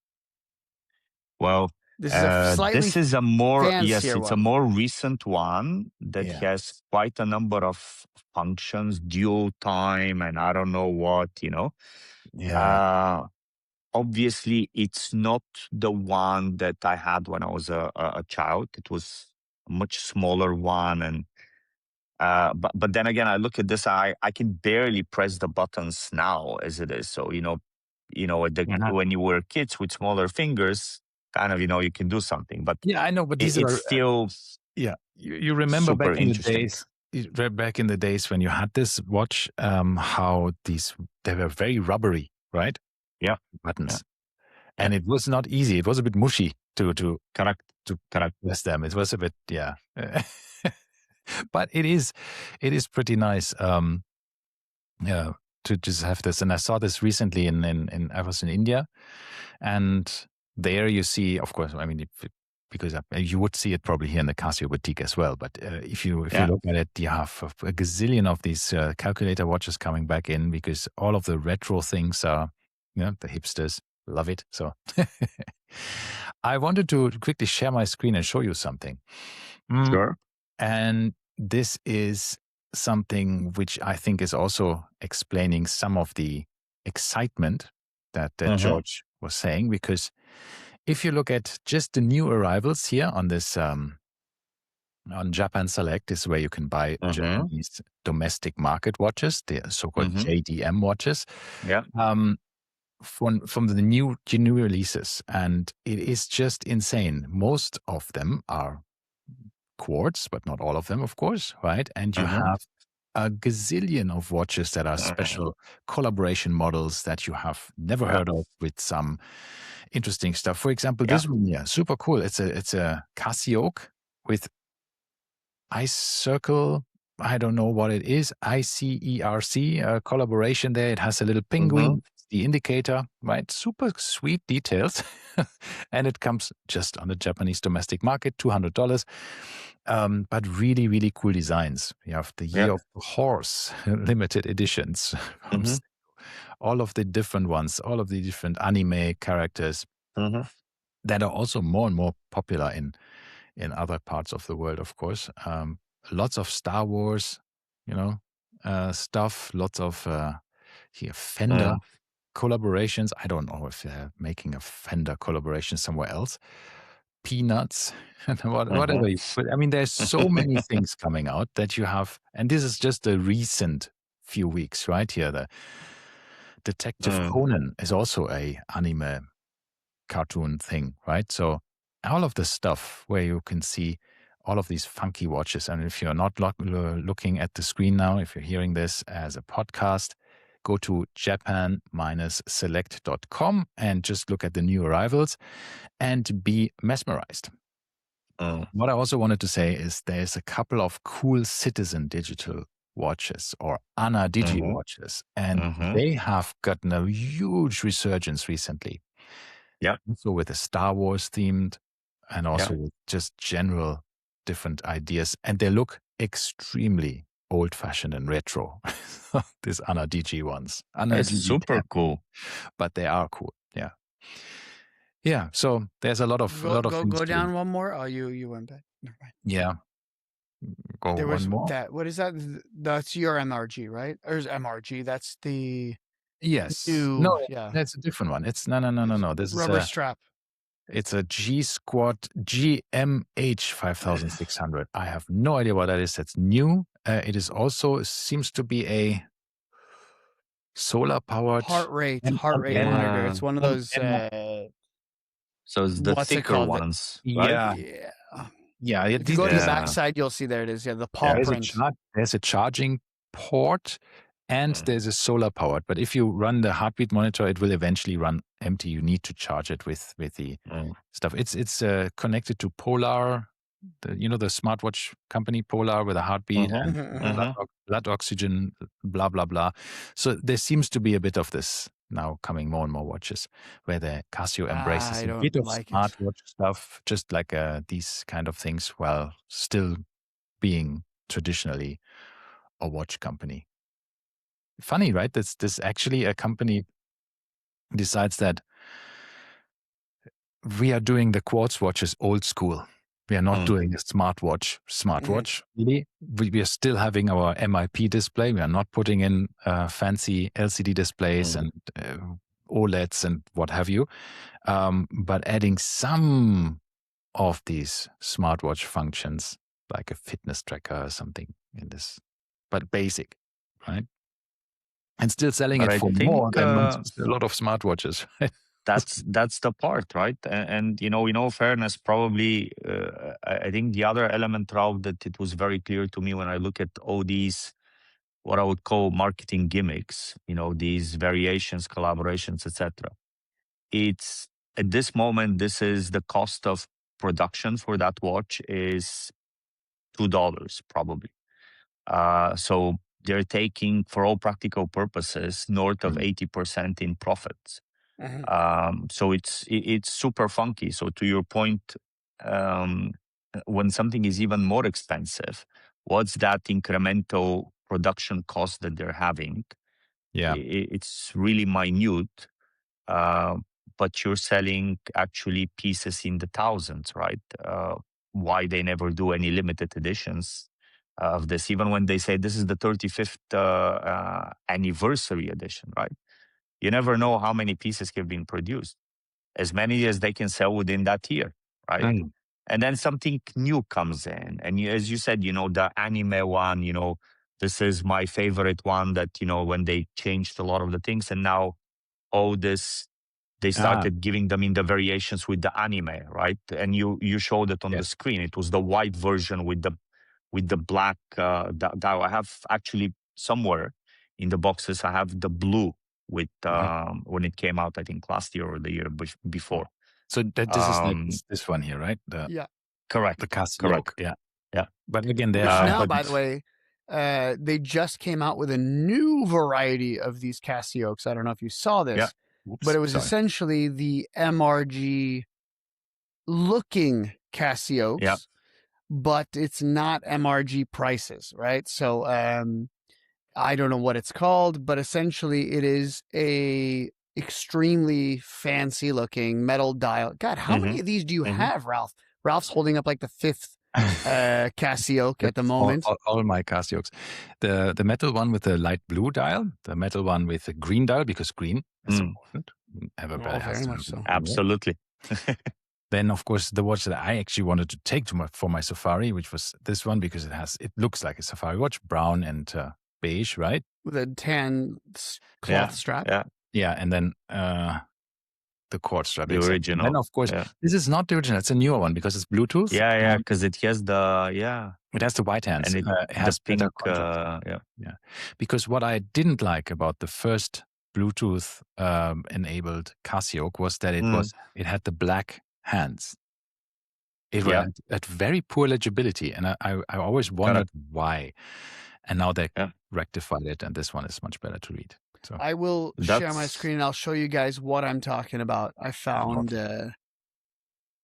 Well, this is a slightly this is a more fancier it's one. a more recent one that has quite a number of functions, dual time, and I don't know what, obviously it's not the one that I had when I was a child. It was a much smaller one, and but then again, I look at this, I can barely press the buttons now as it is. So when you were kids with smaller fingers, kind of you can do something. But I know, but it's still you remember super back in interesting. the days. Back in the days when you had this watch, how they were very rubbery, right? Yeah, buttons, and it was not easy. It was a bit mushy to press them. It was a bit but it is pretty nice. To just have this, and I saw this recently I was in India, and there you see, of course, I mean, because you would see it probably here in the Casio boutique as well. But if you look at it, you have a gazillion of these calculator watches coming back in, because all of the retro things are, the hipsters love it. So I wanted to quickly share my screen and show you something. Sure. And this is something which I think is also explaining some of the excitement that George was saying, because if you look at just the new arrivals here on this on Japan Select, is where you can buy Japanese domestic market watches, the so-called JDM watches. Yeah. From the new releases, and it is just insane. Most of them are quartz, but not all of them, of course, right? And you have a gazillion of watches that are special collaboration models that you have never heard of, with some interesting stuff. For example, this one, super cool. It's a Casio with Ice Circle. I don't know what it is. ICERC collaboration there. It has a little penguin, the indicator, right? Super sweet details. And it comes just on the Japanese domestic market, $200. But really, really cool designs. You have the Year of the Horse limited editions. All of the different ones, all of the different anime characters that are also more and more popular in other parts of the world, of course. Lots of Star Wars, stuff. Lots of Fender collaborations. I don't know if they're making a Fender collaboration somewhere else. Peanuts, whatever. I mean, there's so many things coming out that you have, and this is just a recent few weeks, right here. The Detective Conan is also a anime cartoon thing, right? So all of the stuff where you can see all of these funky watches. And if you're not looking at the screen now, if you're hearing this as a podcast, go to japan-select.com and just look at the new arrivals and be mesmerized. what I also wanted to say is there's a couple of cool citizen digital watches or Ana Digi watches, and they have gotten a huge resurgence recently. Yeah. So with a Star Wars themed and also with just general different ideas, and they look extremely old fashioned and retro. These Ana Digi ones. It's super 10, cool. but they are cool. Yeah. Yeah. So there's a lot of things go down one more. Oh, you went back. Never mind. Yeah. Go There one was more. that. What is that? That's your MRG, right? Or is MRG? That's the Yes. new. No, Yeah. that's a different one. It's no. This rubber is strap. It's a G Squad GMH 5600. I have no idea what that is. That's new. It is also seems to be a solar powered heart rate monitor. It's one of those. So it's the what's it thicker called? ones, right? Yeah. If you go to the backside, you'll see there it is. Yeah, the paw print. There's a charging port and there's a solar powered. But if you run the heartbeat monitor, it will eventually run empty. You need to charge it with the stuff. It's connected to Polar, the smartwatch company Polar with a heartbeat and blood oxygen, blah blah blah. So there seems to be a bit of this now coming more and more watches where the Casio embraces a bit of smartwatch stuff, just like these kind of things, while still being traditionally a watch company. Funny, right? This actually a company decides that we are doing the quartz watches old school. We are not doing a smartwatch. Really, we are still having our MIP display. We are not putting in fancy LCD displays and OLEDs and what have you, but adding some of these smartwatch functions like a fitness tracker or something in this, but basic, right? And still selling it for more than a lot of smartwatches. That's the part, right? And in all fairness, probably I think the other element, Ralph, that it was very clear to me when I look at all these, what I would call marketing gimmicks, these variations, collaborations, etc. It's at this moment, this is the cost of production for that watch is $2 probably. So they're taking, for all practical purposes, north of 80% in profits. So it's super funky. So to your point, when something is even more expensive, what's that incremental production cost that they're having? Yeah, it's really minute, but you're selling actually pieces in the thousands, right? Why they never do any limited editions of this, even when they say this is the 35th anniversary edition, right? You never know how many pieces have been produced, as many as they can sell within that year, right? And then something new comes in. And as you said, the anime one, this is my favorite one that, when they changed a lot of the things and now all this, they started giving them in the variations with the anime, right? And you showed it on the screen. It was the white version with the black dial. I have actually somewhere in the boxes, I have the blue with when it came out, I think last year or the year before. So this is this one here, right? Correct. The Casio. Correct. Yeah. But again, which now, by the way, they just came out with a new variety of these Casios. I don't know if you saw this, but it was essentially the MRG looking Casios, but it's not MRG prices, right? So I don't know what it's called, but essentially it is a extremely fancy looking metal dial. God, how many of these do you have, Ralph? Ralph's holding up like the fifth Casio at the moment. All my Casios. The metal one with the light blue dial, the metal one with the green dial, because green is important. Everybody has very much so. Absolutely. Then, of course, the watch that I actually wanted to take for my Safari, which was this one, because it looks like a Safari watch, brown and beige, right? With a tan cloth strap. Yeah, and then the quartz strap. The original. And then, of course, this is not the original. It's a newer one because it's Bluetooth. Yeah, because it has it has the white hands. And it has pink. Because what I didn't like about the first Bluetooth enabled Casio was that it had the black hands. It Yeah. had very poor legibility, and I always wondered why. And now they rectified it, and this one is much better to read. So I will share my screen and I'll show you guys what I'm talking about. I found.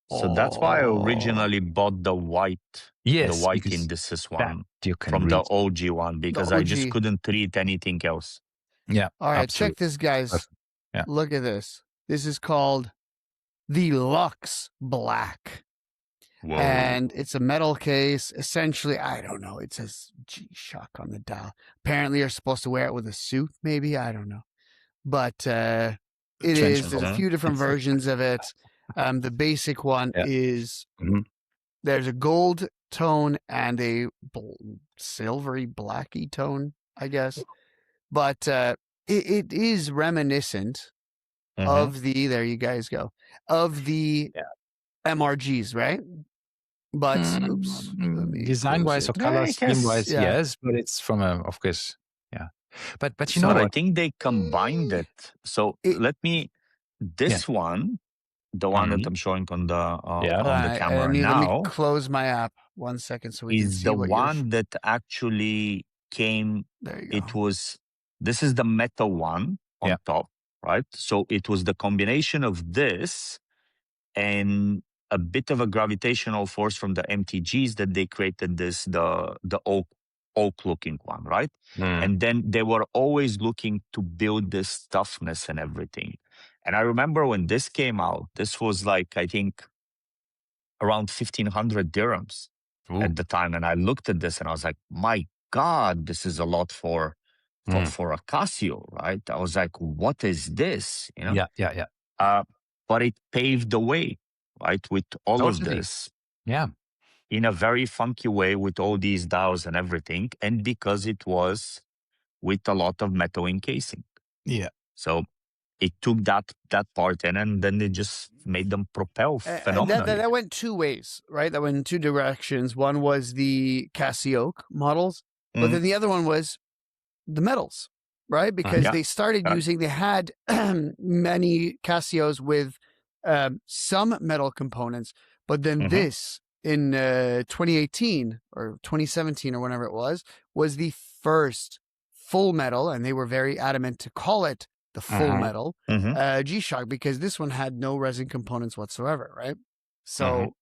So that's why I originally bought the white indices one from the OG one, because I just couldn't read anything else. Yeah. All right, check this, guys. Yeah. Look at this. This is called the Lux Black. Whoa. And it's a metal case. Essentially, I don't know. It says G-Shock on the dial. Apparently, you're supposed to wear it with a suit, maybe. I don't know. But it is. There's a few different versions of it. The basic one is there's a gold tone and a silvery blacky tone, I guess. But it is reminiscent of the, there you guys go, of the MRGs, right? But oops, design-wise or color scheme-wise, yes, but it's from of course, But you know what? I think they combined it. So this one, the one that I'm showing on the camera now. Let me close my app 1 second so we can see the one that actually came. There you go. This is the metal one on top, right? So it was the combination of this and a bit of a gravitational force from the MTGs that they created the oak looking one, right? And then they were always looking to build this toughness and everything. And I remember when this came out, this was like, I think, around 1,500 dirhams at the time. And I looked at this and I was like, my God, this is a lot for a Casio, right? I was like, what is this? You know? Yeah. But it paved the way, right? With all of this. Yeah. In a very funky way with all these dials and everything. And because it was with a lot of metal encasing. Yeah. So it took that part in, and then it just made them propel phenomenally. That went two ways, right? That went in two directions. One was the Casio models, but then the other one was the metals, right? Because they started using, they had many Casios with some metal components, but then this in 2018 or 2017 or whenever it was the first full metal, and they were very adamant to call it the full metal G-Shock, because this one had no resin components whatsoever, right? So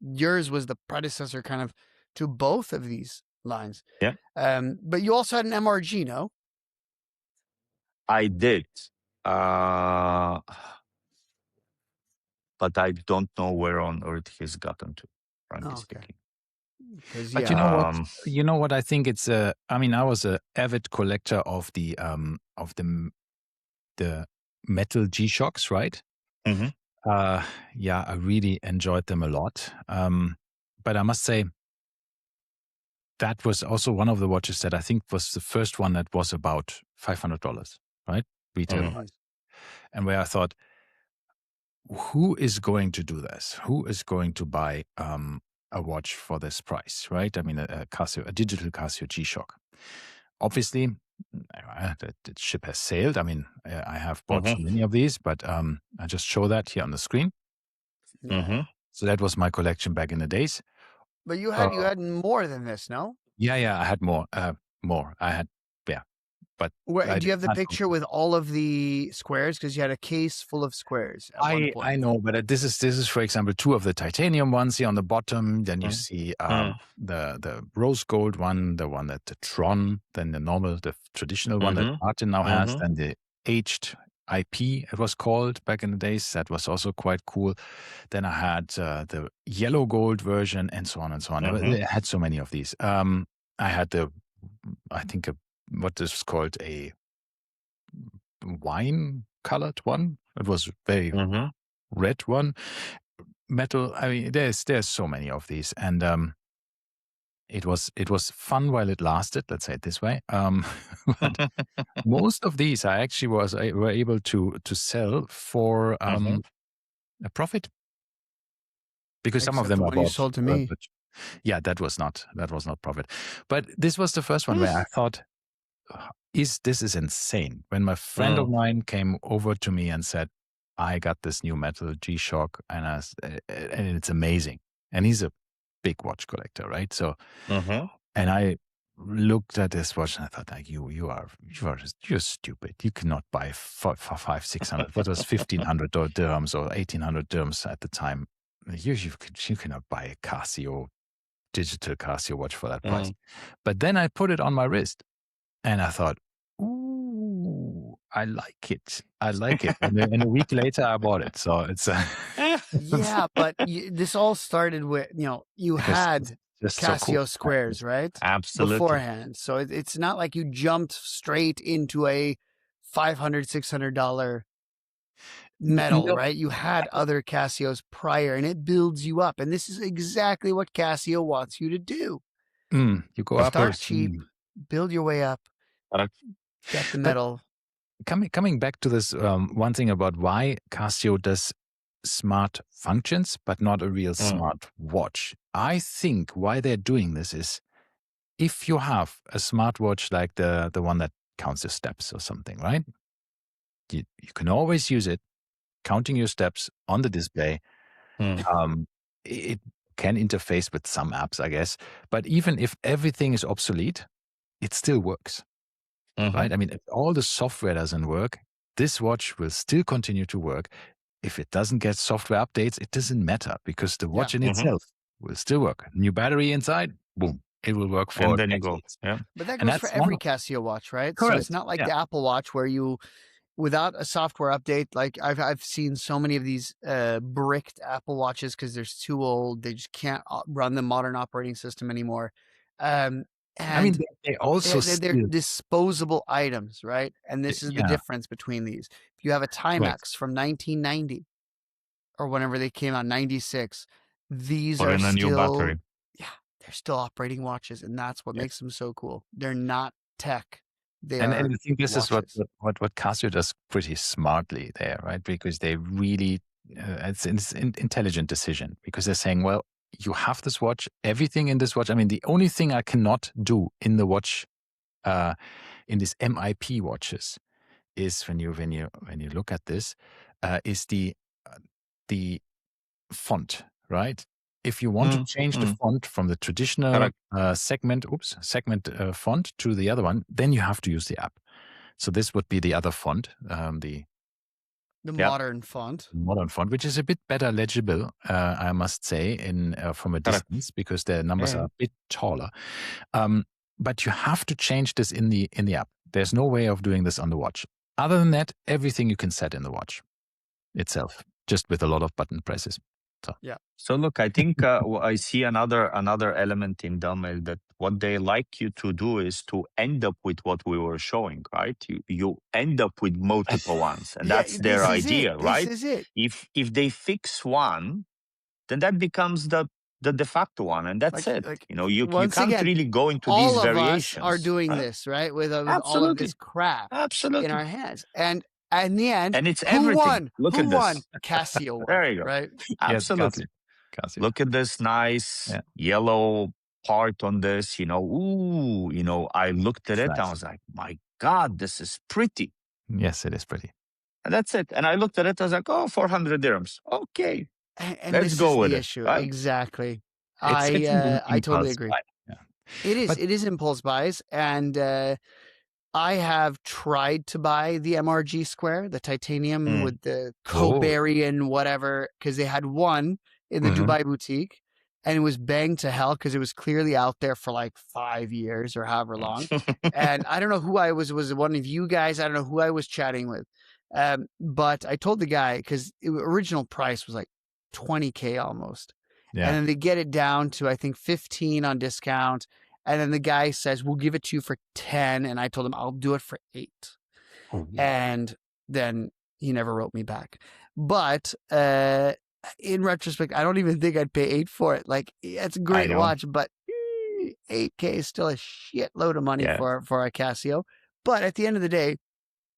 yours was the predecessor kind of to both of these lines. Yeah. But you also had an MRG, no? I did. But I don't know where on earth he's gotten to, frankly speaking. But you know what? I think it's I mean, I was an avid collector of the metal G-Shocks, right? I really enjoyed them a lot. But I must say, that was also one of the watches that I think was the first one that was about $500, right? Retail price. And where I thought, who is going to do this? Who is going to buy a watch for this price, right? I mean, a digital Casio G-Shock. Obviously, the ship has sailed. I mean, I have bought so many of these, but I just show that here on the screen. So that was my collection back in the days. But you had more than this, no? Yeah, I had more. I had, but do you have the picture with all of the squares? Because you had a case full of squares. At one point. I know, but this is, for example, two of the titanium ones here on the bottom. Then you see the rose gold one, the one that the Tron, then the traditional one that Martin now has, then the aged IP, it was called back in the days. That was also quite cool. Then I had the yellow gold version, and so on and so on. I had so many of these. I had what is called a wine colored one. It was very red one. Metal. I mean, there's so many of these, and it was fun while it lasted. Let's say it this way. But most of these I actually were able to sell for a profit, because some of them are you sold to me. Yeah, that was not profit. But this was the first one where I thought, this is insane. When my friend of mine came over to me and said, I got this new metal G-Shock and it's amazing. and he's a big watch collector, right? So, Mm-hmm. and I looked at this watch and I thought, like, you're stupid. You cannot buy for 500-600. What was 1,500 dirhams or 1,800 dirhams at the time? You cannot buy a digital Casio watch for that price. But then I put it on my wrist and I thought, ooh, I like it. And a week later, I bought it. So it's yeah, but this all started with, you had just Casio so cool. squares, right? Absolutely. Beforehand. So it's not like you jumped straight into a $500-$600 metal, right? You had other Casios prior, and it builds you up. And this is exactly what Casio wants you to do. You go up. Start cheap, build your way up, get the metal. Coming back to this one thing about why Casio does smart functions, but not a real smart watch. I think why they're doing this is if you have a smartwatch like the one that counts your steps or something, right? You can always use it, counting your steps on the display. It can interface with some apps, I guess. But even if everything is obsolete, it still works, right? I mean, if all the software doesn't work, this watch will still continue to work. If it doesn't get software updates, it doesn't matter because the watch in itself will still work. New battery inside, boom, it will work for and then you decades. go. Yeah. But that goes for every Casio watch, right? Correct. So it's not like the Apple Watch where you, without a software update, like I've seen so many of these bricked Apple Watches because they're too old. They just can't run the modern operating system anymore. And I mean, they also they're disposable items, right? And this is the difference between these. If you have a Timex from 1990 or whenever they came out, 96, these are still new battery. Yeah, they're still operating watches, and that's what makes them so cool. They're not tech. And I think this is what Casio does pretty smartly there, right? Because they really, it's an intelligent decision because they're saying, well, you have this watch, everything in this watch. I mean, the only thing I cannot do in the watch, in these MIP watches, is when you look at this, is the font, right? If you want to change the font from the traditional segment font to the other one, then you have to use the app. So this would be the other font, the modern font. Modern font, which is a bit better legible, I must say, from a distance because the numbers are a bit taller. But you have to change this in the app. There's no way of doing this on the watch. Other than that, everything you can set in the watch itself, just with a lot of button presses. So look, I think I see another element in Dumel that what they like you to do is to end up with what we were showing, right? You end up with multiple ones, and that's their idea, right? This is it. If they fix one, then that becomes the de facto one, and that's it. You can't really go into these variations. All of us are doing this, right? With all of this crap in our hands. And in the end, and it's everything. Who won? Casio won. There you go. Right? Absolutely. Casio. Look at this nice yellow part on this. I looked at it and I was like, my God, this is pretty. Yes, it is pretty. And that's it. And I looked at it, I was like, 400 dirhams. Okay. And let's go with the it. issue. Right? Exactly. It's I totally agree. It is impulse buys, and I have tried to buy the MRG square, the titanium with the Cobarian whatever, because they had one in the Dubai boutique, and it was banged to hell because it was clearly out there for like 5 years or however long. And I don't know who I was it one of you guys? I don't know who I was chatting with. But I told the guy, because original price was like 20K almost. Yeah. And then they get it down to, I think, 15 on discount. And then the guy says, we'll give it to you for 10. And I told him, I'll do it for 8. Oh, yeah. And then he never wrote me back. But in retrospect, I don't even think I'd pay 8 for it. Like, it's a great watch, but 8K is still a shitload of money for a Casio. But at the end of the day,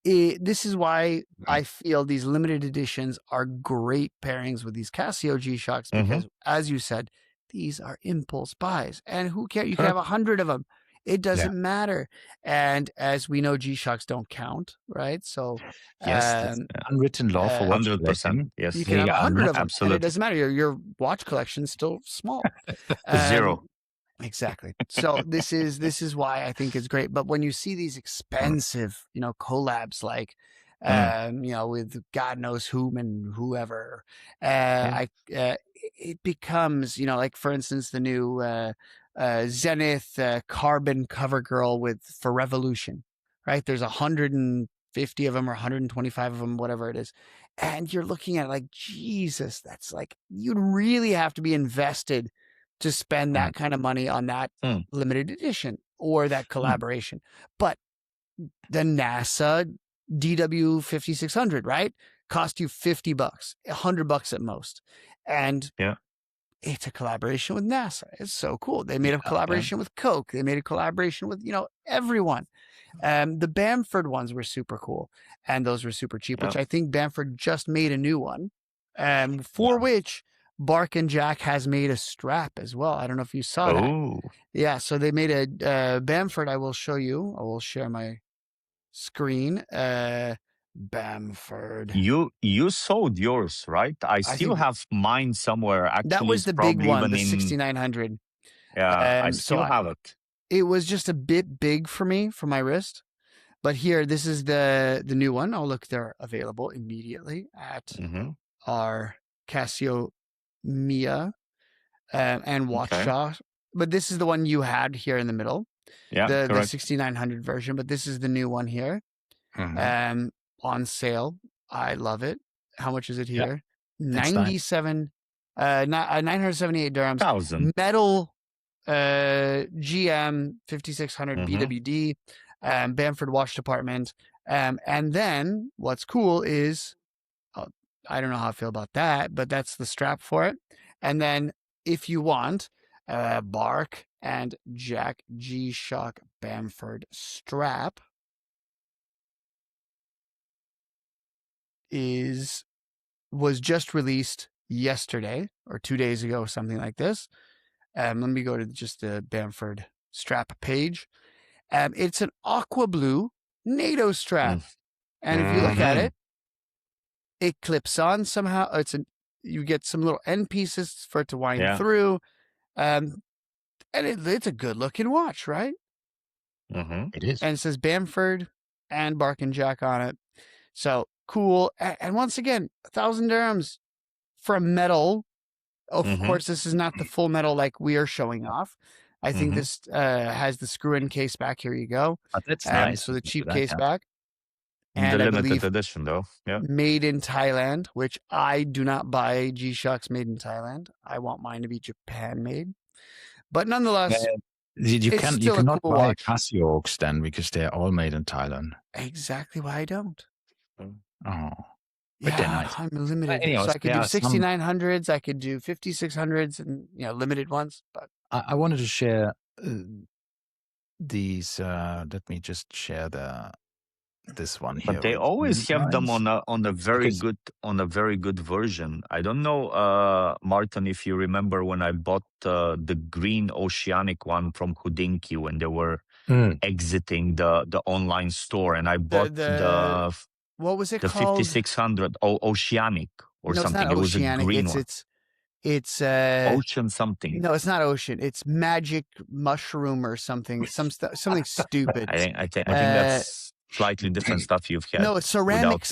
this is why I feel these limited editions are great pairings with these Casio G-Shocks because, as you said, these are impulse buys. And who cares? You can have 100 of them. It doesn't matter. And as we know, G-Shocks don't count, right? So yes, that's unwritten law for watch 100%. collecting. Yes, you can have 100 of them, absolutely. and it doesn't matter. Your watch collection's still small. Zero. Exactly. So this is why I think it's great. But when you see these expensive, collabs like, with God knows whom and whoever, it becomes, like for instance, the new Zenith carbon cover girl for Revolution, right? There's 150 of them or 125 of them, whatever it is. And you're looking at it like, Jesus, that's like, you'd really have to be invested to spend that kind of money on that limited edition or that collaboration. But the NASA DW 5600, right? Cost you $50, $100 at most. And it's a collaboration with NASA. It's so cool. They made a collaboration with Coke. They made a collaboration with, everyone. The Bamford ones were super cool. And those were super cheap, which I think Bamford just made a new one, for which Bark and Jack has made a strap as well. I don't know if you saw that. Yeah, so they made a Bamford. I will show you. I will share my screen. Bamford. You sold yours, right? I still have mine somewhere. Actually, that was the big one, the 6900. Yeah, I still have it. It was just a bit big for me, for my wrist. But here, this is the new one. Oh, look, they're available immediately at our Casio Mia and Watchshop. But this is the one you had here in the middle. Yeah, the 6900 version. But this is the new one here. On sale. I love it. How much is it here? 978 dirhams. 1,000. Metal GM 5600 BWD, Bamford watch department. And then what's cool is, I don't know how I feel about that, but that's the strap for it. And then if you want, Bark and Jack G-Shock Bamford strap was just released yesterday or 2 days ago, something like this. Let me go to just the Bamford strap page. It's an aqua blue NATO strap. And if you look at it, it clips on somehow. You get some little end pieces for it to wind through. And it's a good looking watch, right? It is. And it says Bamford and Bark and Jack on it. So cool. And once again, 1,000 dirhams for a metal. Of course, this is not the full metal like we are showing off. I think this has the screw-in case back. Here you go. Oh, that's nice. So the cheap case back. And the limited edition, though. Yeah. Made in Thailand, which I do not buy G-Shocks made in Thailand. I want mine to be Japan made. But nonetheless, you cannot buy watch. Casios then because they're all made in Thailand. Exactly why I don't. Oh. But they're nice. I'm limited. Anyways, so I could do 6900s, I could do 5600s and limited ones. But I wanted to share these. Let me just share this one here. But they always have them on a very good version. I don't know, Martin, if you remember when I bought the green oceanic one from Hodinkee when they were exiting the online store, and I bought the what was it called? The 5600 Oceanic or something. It's not it was oceanic. A green one. It's Ocean something. No, it's not ocean. It's magic mushroom or something. Something stupid. I think that's slightly different stuff you've had. No, it's ceramic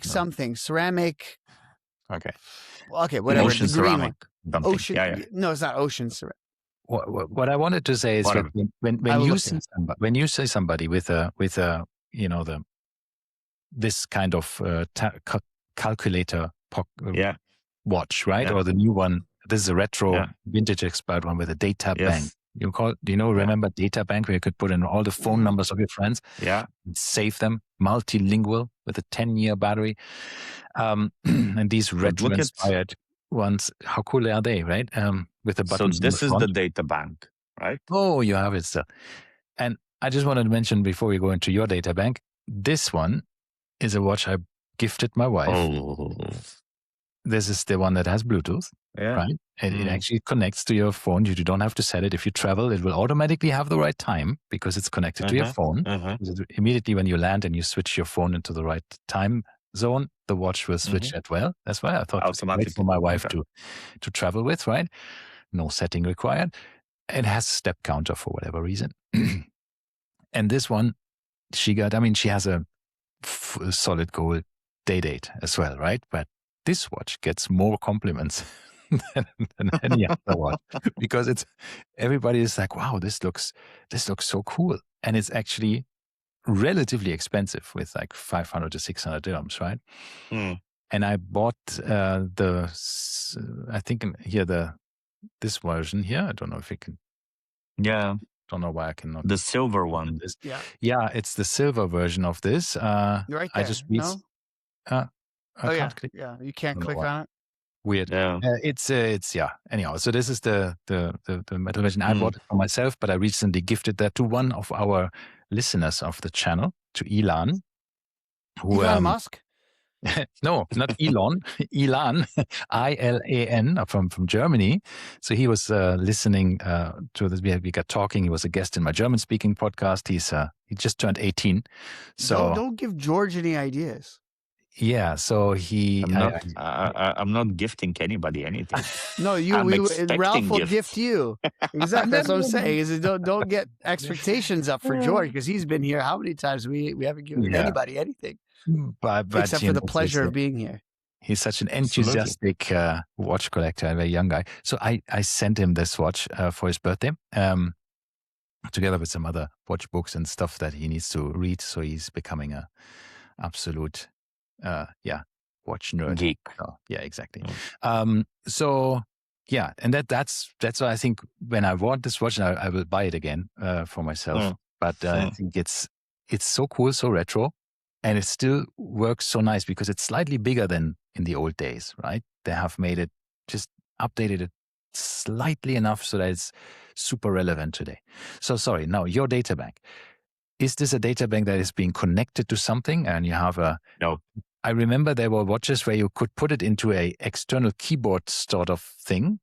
something. Ceramic. Okay, whatever. Ocean the green ceramic. One. Ocean. No, it's not ocean ceramic. What I wanted to say is when you see somebody with this kind of calculator watch, right? Yeah. Or the new one. This is a retro vintage expired one with a data bank. Remember data bank where you could put in all the phone numbers of your friends, and save them, multilingual with a 10-year battery. And these retro inspired ones, how cool are they, right? With the buttons. So this is the data bank, right? Oh, you have it still. And I just wanted to mention before we go into your data bank, this one is a watch I gifted my wife. This is the one that has Bluetooth, right? It actually connects to your phone. You don't have to set it. If you travel, it will automatically have the right time because it's connected to your phone. Immediately when you land and you switch your phone into the right time zone, the watch will switch as well. That's why I thought it was great for my wife to travel with, right? No setting required. It has a step counter for whatever reason. And this one, she has a solid gold day date as well, right? But this watch gets more compliments than any other watch because everybody is like, wow, this looks so cool. And it's actually relatively expensive with like 500 to 600 dirhams, right? And I bought I think here this version here. I don't know if you can. Yeah. Don't know why I cannot. The silver one. Yeah, it's the silver version of this. Right there. I just read. I can't click. Yeah, you can't click on it. Weird. Yeah. It's anyhow. So this is the metal version. I bought it for myself, but I recently gifted that to one of our listeners of the channel, to Ilan. Elon Musk? No, not Elon. Ilan, I-L-A-N, from Germany. So he was listening to this. We got talking. He was a guest in my German-speaking podcast. He just turned 18. So don't give George any ideas. Yeah, so I'm not gifting anybody anything. No, Ralph will gift you. Exactly. That's what I'm saying. Is don't get expectations up for George, because he's been here. How many times we haven't given anybody anything, but except for the pleasure of being here. He's such an enthusiastic watch collector, a very young guy. So I sent him this watch for his birthday, together with some other watch books and stuff that he needs to read. So he's becoming a absolute watch nerd. Geek. Oh, yeah, exactly. So yeah, and that's why I think when I want this watch, I will buy it again for myself. But I think it's so cool, so retro, and it still works so nice because it's slightly bigger than in the old days, right? They have made it, just updated it slightly enough so that it's super relevant today. So sorry, now your data bank. Is this a data bank that is being connected to something and you have No. I remember there were watches where you could put it into a external keyboard sort of thing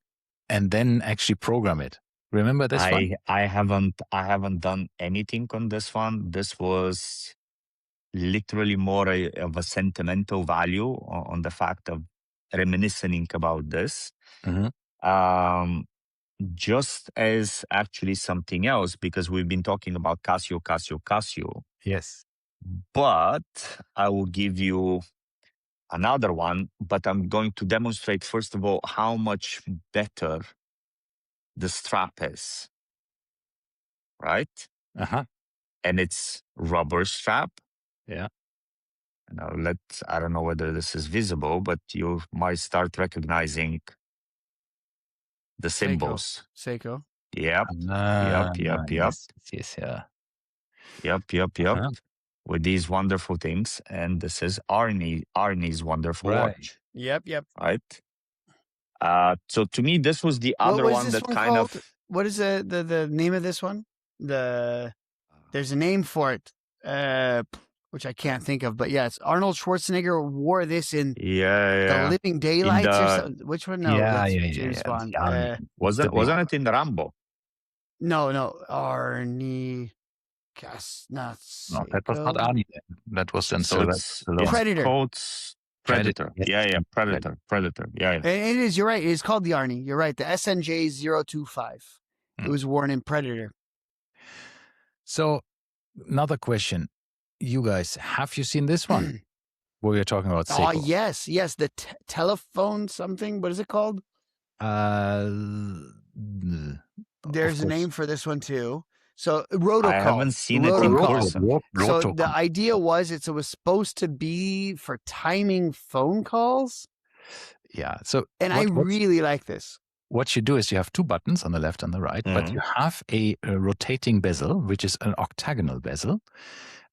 and then actually program it. Remember this one? I haven't done anything on this one. This was literally more of a sentimental value on the fact of reminiscing about this. Just as actually something else, because we've been talking about Casio. Yes. But I will give you another one, but I'm going to demonstrate, first of all, how much better the strap is, right? And it's rubber strap. Yeah. Now I don't know whether this is visible, but you might start recognizing the symbols. Seiko. Yep. Yes, yeah. Yep. With these wonderful things. And this is Arnie's wonderful watch. Yep. Right? So to me, this was the other one that kind called? What is the name of this one? There's a name for it, which I can't think of. But yeah, it's Arnold Schwarzenegger wore this in The Living Daylights or something. Which one? No, James Bond. Wasn't it in the Rambo? No, Arnie. No, that was not Arnie then. That was then Predator. Predator. Yeah. Predator. Yeah. And it is, you're right. It is called the Arnie. You're right. The SNJ-025. It was worn in Predator. So, another question. You guys, have you seen this one? Where we were talking about Seiko? Oh, yes. The telephone something. What is it called? There's a name for this one too. So Rotocall. I haven't seen it in person. So the idea was it was supposed to be for timing phone calls. Yeah. So I really like this. What you do is you have two buttons on the left and the right, but you have a rotating bezel, which is an octagonal bezel,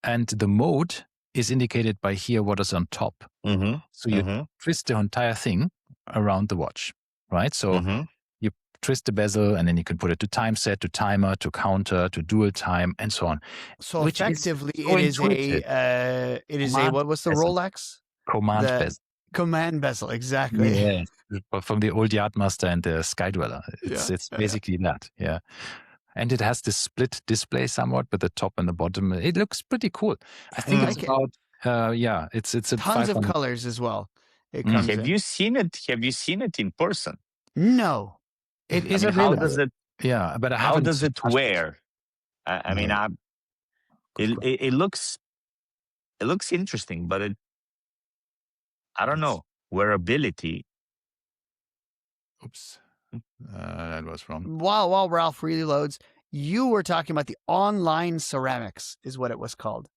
and the mode is indicated by here what is on top. So you twist the entire thing around the watch, right? So you twist the bezel and then you can put it to time set, to timer, to counter, to dual time, and so on. So effectively, it is a what was the Rolex? Command bezel. Command bezel, exactly. Yes, from the old Yardmaster and the Skydweller. It's basically that, yeah. And it has this split display somewhat with the top and the bottom. It looks pretty cool. I think it's about it's a tons of 500. colors as well. It comes Have in. you seen it? Have you seen it in person? No. It is how available. does it? Yeah, but I How haven't does it touched wear? I mean, it looks interesting, but I don't know, wearability. Oops, that was wrong. While Ralph really loads, you were talking about the online ceramics, is what it was called.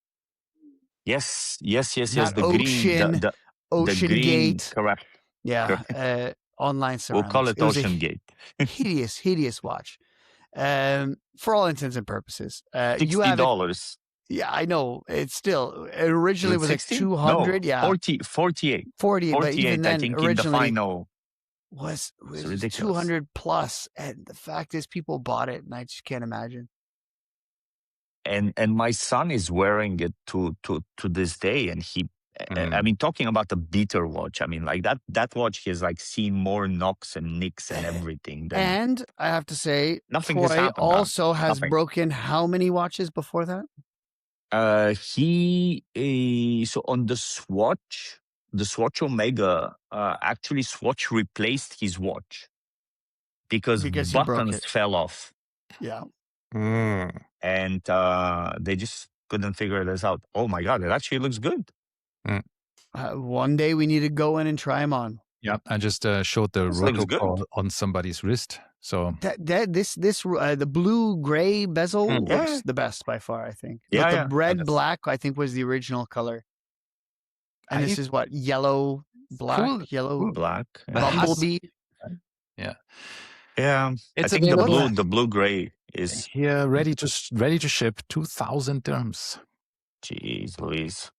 Yes. Not The Ocean, green, the Ocean green, Gate. correct. Yeah, online ceramics. We'll call it was Ocean Gate. hideous watch. For all intents and purposes. You have it. $60. Yeah, I know. It's still originally was like 200. No, Yeah, 48. 40. But even then, I think originally in the final was ridiculous. 200 plus, and the fact is, people bought it, and I just can't imagine. And my son is wearing it to this day, and he. I mean, talking about the beater watch, I mean, like that watch has like seen more knocks and nicks and everything. And I have to say, nothing has Troy happened. also has Nothing. broken how many watches before that? So on the Swatch Omega, actually Swatch replaced his watch because buttons fell off. Yeah. And they just couldn't figure this out. Oh my God, it actually looks good. One day we need to go in and try them on. Yeah, I just showed the roto on somebody's wrist. So the blue gray bezel looks the best by far, I think. Yeah, but the red black, I think, was the original color. And this is what, yellow black, cool. yellow black, bumblebee. Yeah. I think the blue gray is here, ready to ship. 2,000 dirhams. Jeez Louise.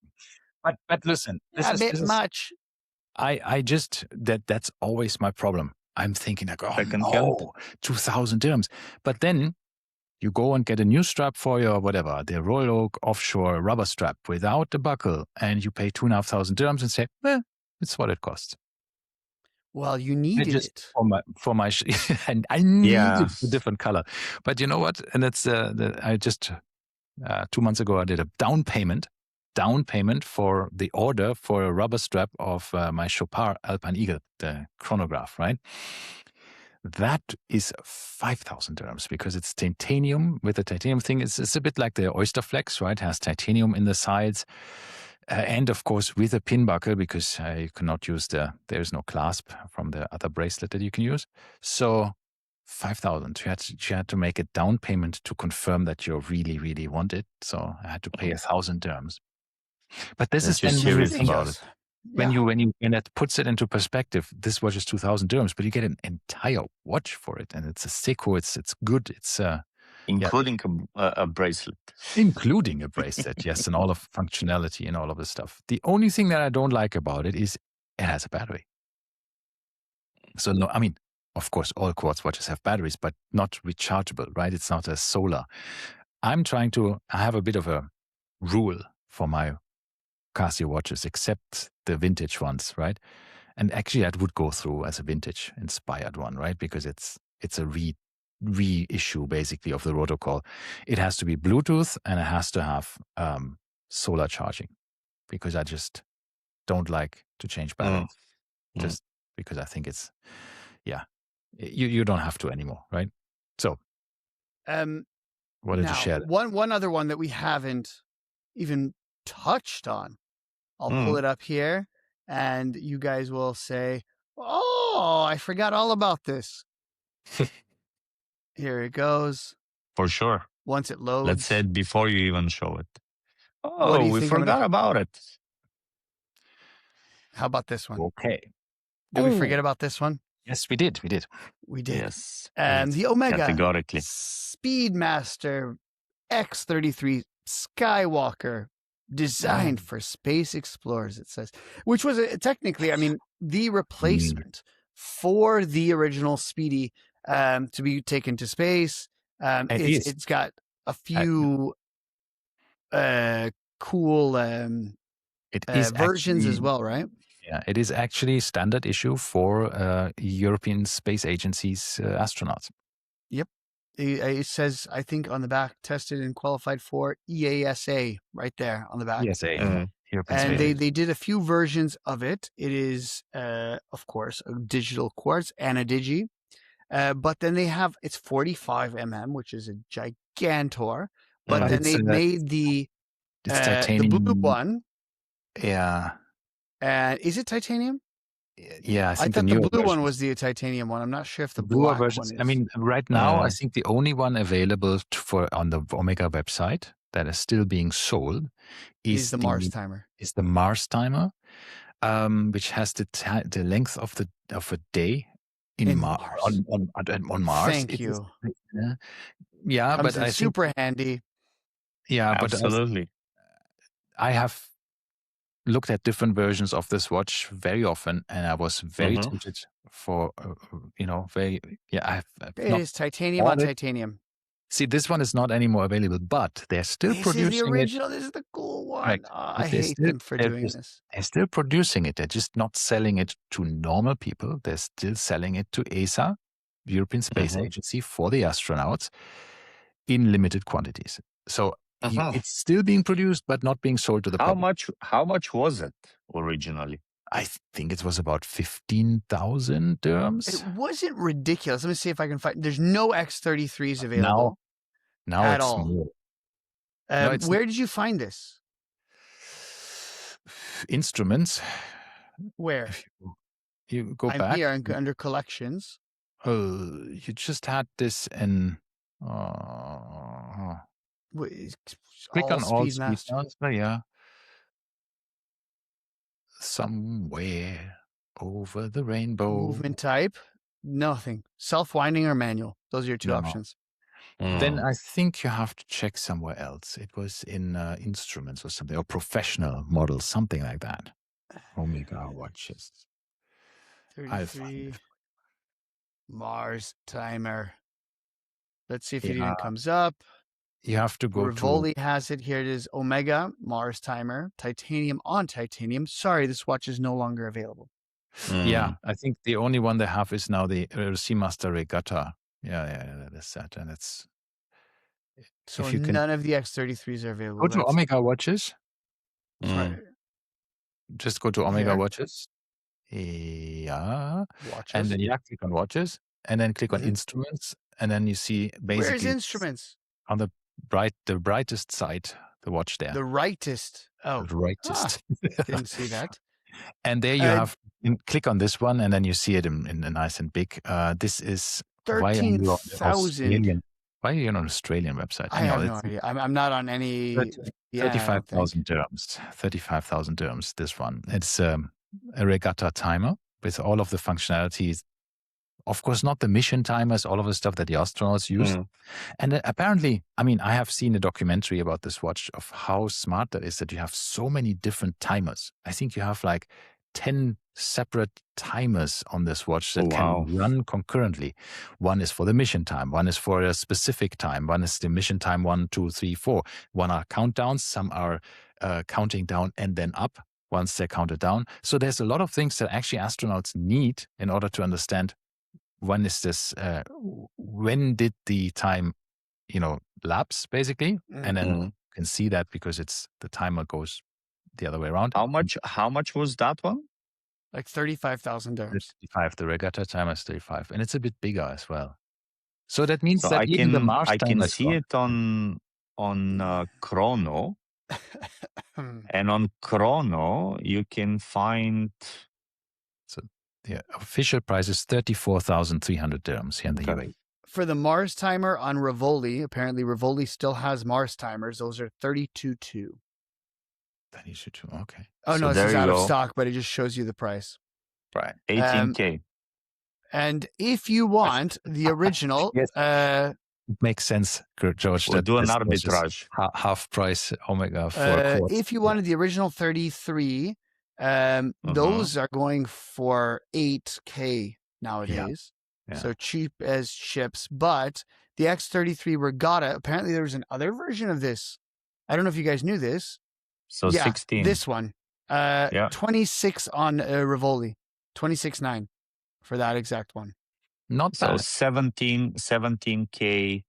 But listen, this is much. I just that's always my problem. I'm thinking like, 2,000 dirhams. But then you go and get a new strap for your whatever, the Royal Oak offshore rubber strap without the buckle, and you pay 2,500 dirhams and say, it's what it costs. Well, you needed it for my and I needed a different color. But you know what? And that's I just 2 months ago I did a down payment for the order for a rubber strap of my Chopard Alpine Eagle, the chronograph, right? That is 5,000 dirhams because it's titanium. With the titanium thing, it's a bit like the Oyster Flex, right? It has titanium in the sides. And of course, with a pin buckle, because you cannot use there's no clasp from the other bracelet that you can use. So 5,000. You had to make a down payment to confirm that you really, really want it. So I had to pay 1,000 dirhams. But this is serious about it. When that puts it into perspective, this watch is 2,000 dirhams, but you get an entire watch for it, and it's a Seiko. It's good. It's including a bracelet. Including a bracelet, yes, and all of functionality and all of this stuff. The only thing that I don't like about it is it has a battery. So no, I mean, of course, all quartz watches have batteries, but not rechargeable, right? It's not a solar. I have a bit of a rule for my Casio watches, except the vintage ones, right? And actually, that would go through as a vintage inspired one, right? Because it's a reissue basically of the protocol. It has to be Bluetooth and it has to have solar charging, because I just don't like to change batteries, just because I think it's you don't have to anymore, right? So, wanted to share that. One other one that we haven't even touched on. I'll pull it up here, and you guys will say, "Oh, I forgot all about this." Here it goes. For sure. Once it loads. Let's say it before you even show it. Oh, we forgot about it. How about this one? Okay. Did we forget about this one? Yes, we did. We did. Yes. The Omega categorically. Speedmaster X33 Skywalker, designed for space explorers, it says, which was technically, I mean, the replacement for the original Speedy to be taken to space. It's got a few cool versions as well, right? Yeah, it is actually standard issue for European Space Agency's astronauts. Yep. It says, I think on the back, tested and qualified for EASA right there on the back. ESA, European And Space they did a few versions of it. It is, of course, a digital quartz and a digi. But then they have, it's 45 which is a gigantor. But then they made the titanium. blue one. Yeah. Is it titanium? Yeah, I think thought the blue version. one was the titanium one. I'm not sure if the Bluer black versions. one is. I mean, right now, I think the only one available on the Omega website that is still being sold is the Mars timer. Is the Mars timer, which has the length of a day in Mars on Mars. Thank you. Yeah, Comes but I super think, handy. Yeah, absolutely. But I have looked at different versions of this watch very often, and I was very tempted for, very. Yeah, it is titanium on titanium. See, this one is not anymore available, but they're still producing it. This is the original. This is the cool one. Right. I hate them for doing this. They're still producing it. They're just not selling it to normal people. They're still selling it to ESA, European Space Agency, for the astronauts in limited quantities. So it's still being produced, but not being sold to the public. How much was it originally? I think it was about 15,000 dirhams. It wasn't ridiculous. Let me see if I can find. There's no X33s available. Now at it's all. more. Where did you find this? Instruments. Where? You go I'm back. here under collections. You just had this in. Click on all Speedmasters. Yeah. Somewhere over the rainbow. Movement type, nothing. Self-winding or manual. Those are your two options. Then I think you have to check somewhere else. It was in instruments or something, or professional models, something like that. Omega watches. 33 Mars timer. Let's see if it even comes up. You have to go Rivoli has it. Here it is. Omega Mars timer. Titanium on titanium. Sorry, this watch is no longer available. Yeah, I think the only one they have is now the Seamaster Regatta. Yeah, that is that. And it's... So none of the X33s are available. Go to Omega Watches. Just go to Omega Watches. Yeah. Watches. And then click on Watches. And then click on Instruments. And then you see basically... Where's Instruments? On the brightest side, the watch there. The rightest. Oh. The rightest. Didn't see that. And there you click on this one, and then you see it in nice and big. This is 13,000. Why are you on an Australian website? I have no idea. I'm not on any. 35,000 dirhams. 35,000 dirhams. This one. It's a regatta timer with all of the functionalities. Of course, not the mission timers, all of the stuff that the astronauts use. And apparently, I mean, I have seen a documentary about this watch of how smart that is, that you have so many different timers. I think you have like 10 separate timers on this watch that can run concurrently. One is for the mission time. One is for a specific time. One is the mission time 1, 2, 3, 4. One are countdowns. Some are counting down and then up once they're counted down. So there's a lot of things that actually astronauts need in order to understand when is this, when did the time, lapse basically. And then you can see that because the timer goes the other way around. How much was that one? Like 35,000 dirhams. 35. The regatta timer is 35, and it's a bit bigger as well. So that means that even the Mars I timer can see it on Chrono, and on Chrono you can find. So the official price is 34,300 dirhams here in the UAE. For the Mars timer on Rivoli, apparently Rivoli still has Mars timers. Those are 32.2. Okay. Oh, no, this is out of stock, but it just shows you the price. Right. 18K. And if you want the original... it makes sense, George. We'll do an arbitrage. Half price Omega for if you wanted the original 33, those are going for 8K nowadays. Yeah. So cheap as chips. But the X33 Regatta, apparently there was another version of this. I don't know if you guys knew this. So 16. This one. Yeah. 26 on Rivoli, 26.9 for that exact one. Not So bad. 17K,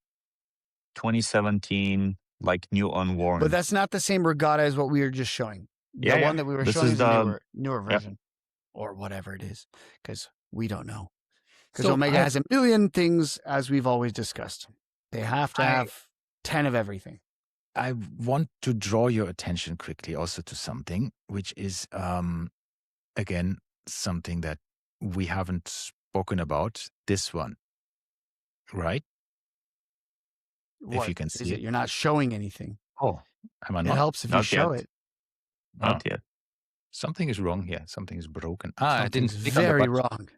2017, like new unworn. But that's not the same regatta as what we were just showing. The one that we were This showing is is the a newer version, or whatever it is, because we don't know. Because So Omega has a million things, as we've always discussed. They have to have 10 of everything. I want to draw your attention quickly also to something, which is, again, something that we haven't spoken about. This one, right? What if you can is see it? You're not showing anything. Oh, am I It not? helps if you Not show yet. it. Not yet. Something is wrong here. Something is broken. I Something's didn't click on the very button. wrong.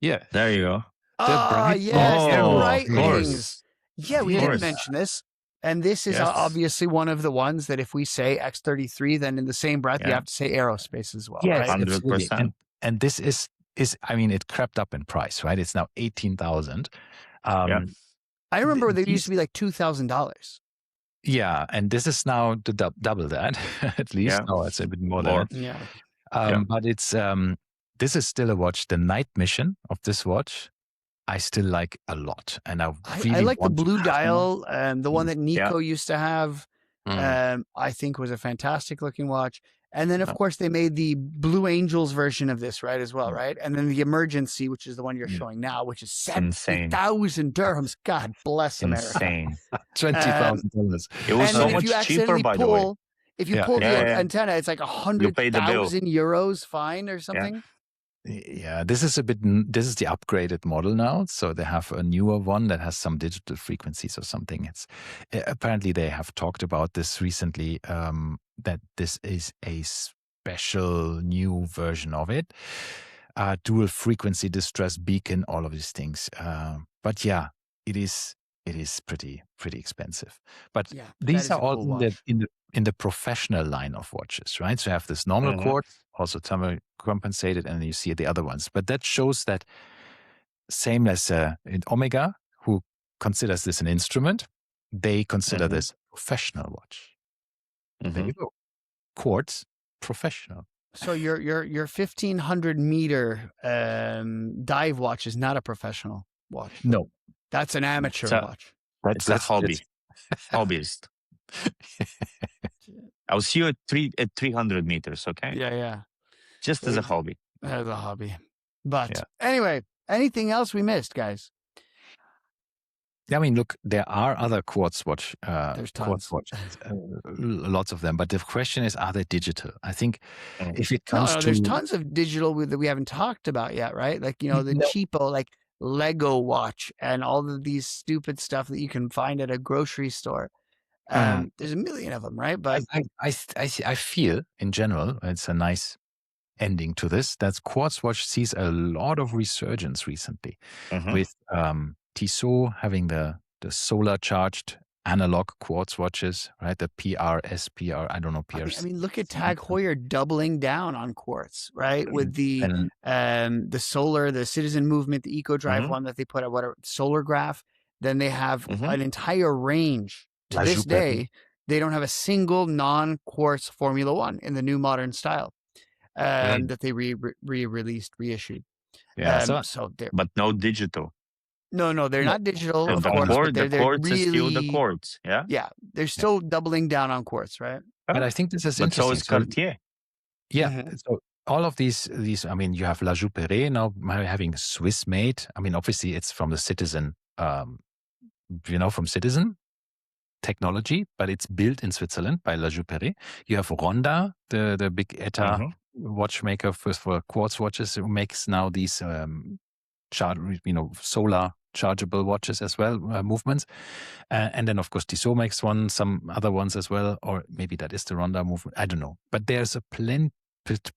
Yeah. There you go. bright Yes, the Oh, bright of rings. course. Yeah, we Of didn't course. mention this. And this is Yes. obviously one of the ones that if we say X33, then in the same breath, you Yeah. have to say aerospace as well, Yes, right? absolutely. 100%. And this is I mean, it crept up in price, right? It's now 18,000. Yeah. I remember they used these- to be like $2,000. Yeah, and this is now the double that at least. Yeah. No, it's a bit more More. than it. Yeah. Yeah. But it's this is still a watch. The night mission of this watch, I still like a lot, and I really I like the want to blue have one. dial, the one that Nico Yeah. used to have. I think was a fantastic looking watch. And then, of Yeah. course, they made the Blue Angels version of this, right, as well, Yeah. right? And then the Emergency, which is the one you're Yeah. showing now, which is Insane. 70,000 dirhams. God bless America. Insane. $20,000. It was And so then much if you cheaper, accidentally by the way. pull, if you Yeah. pull the Yeah. antenna, it's like You pay the bill. 100,000 euros fine or something. Yeah, this is this is the upgraded model now. So they have a newer one that has some digital frequencies or something. It's apparently they have talked about this recently, that this is a special new version of it. Dual frequency distress beacon, all of these things. But yeah, it is pretty expensive. But Yeah, these that is are a all cool in the professional line of watches, right? So you have this normal Mhm. quartz, also thermal compensated, and then you see the other ones. But that shows that same as in Omega, who considers this an instrument, they consider Mhm. this a professional watch. There Mhm. you go. Quartz, professional. So your 1,500 meter dive watch is not a professional watch. No, That's an amateur So- watch. It's a hobby. Hobbyist. I'll see you at 300 meters, okay? Yeah. Just as a hobby. As a hobby. But Yeah. anyway, anything else we missed, guys? I mean, look, there are other quartz watch. There's quartz tons. watches, lots of them. But the question is, are they digital? I think Mm. if it comes No, to there's tons of digital that we haven't talked about yet, right? Like, the No. cheapo, like Lego watch and all of these stupid stuff that you can find at a grocery store. There's a million of them, right? But I feel in general, it's a nice ending to this, that quartz watch sees a lot of resurgence recently Mhm. with Tissot having the solar charged analog quartz watches, right? The PRS, I don't know, I PRS. mean, look at Tag Heuer doubling down on quartz, right? With the solar, the citizen movement, the eco drive Mhm. one that they put out, whatever, solar graph. Then they have Mhm. an entire range. To La this Jouperi. day, they don't have a single non-quartz Formula One in the new modern style that they reissued. Yeah, So they're But no digital. no, they're No. not digital, And of the course, but quartz they're is still the really, quartz, yeah? yeah, they're still doubling down on quartz, right? but I think this is But so interesting. is Cartier. Yeah. Mhm. So all of these, I mean, you have La Jouperi now having Swiss made. I mean, obviously it's from the Citizen, from Citizen technology, but it's built in Switzerland by La Jouperi. You have Ronda, the big ETA Mhm. watchmaker for quartz watches, who makes now these solar chargeable watches as well, movements. And then, of course, Tissot makes some other ones as well, or maybe that is the Ronda movement. I don't know. But there's a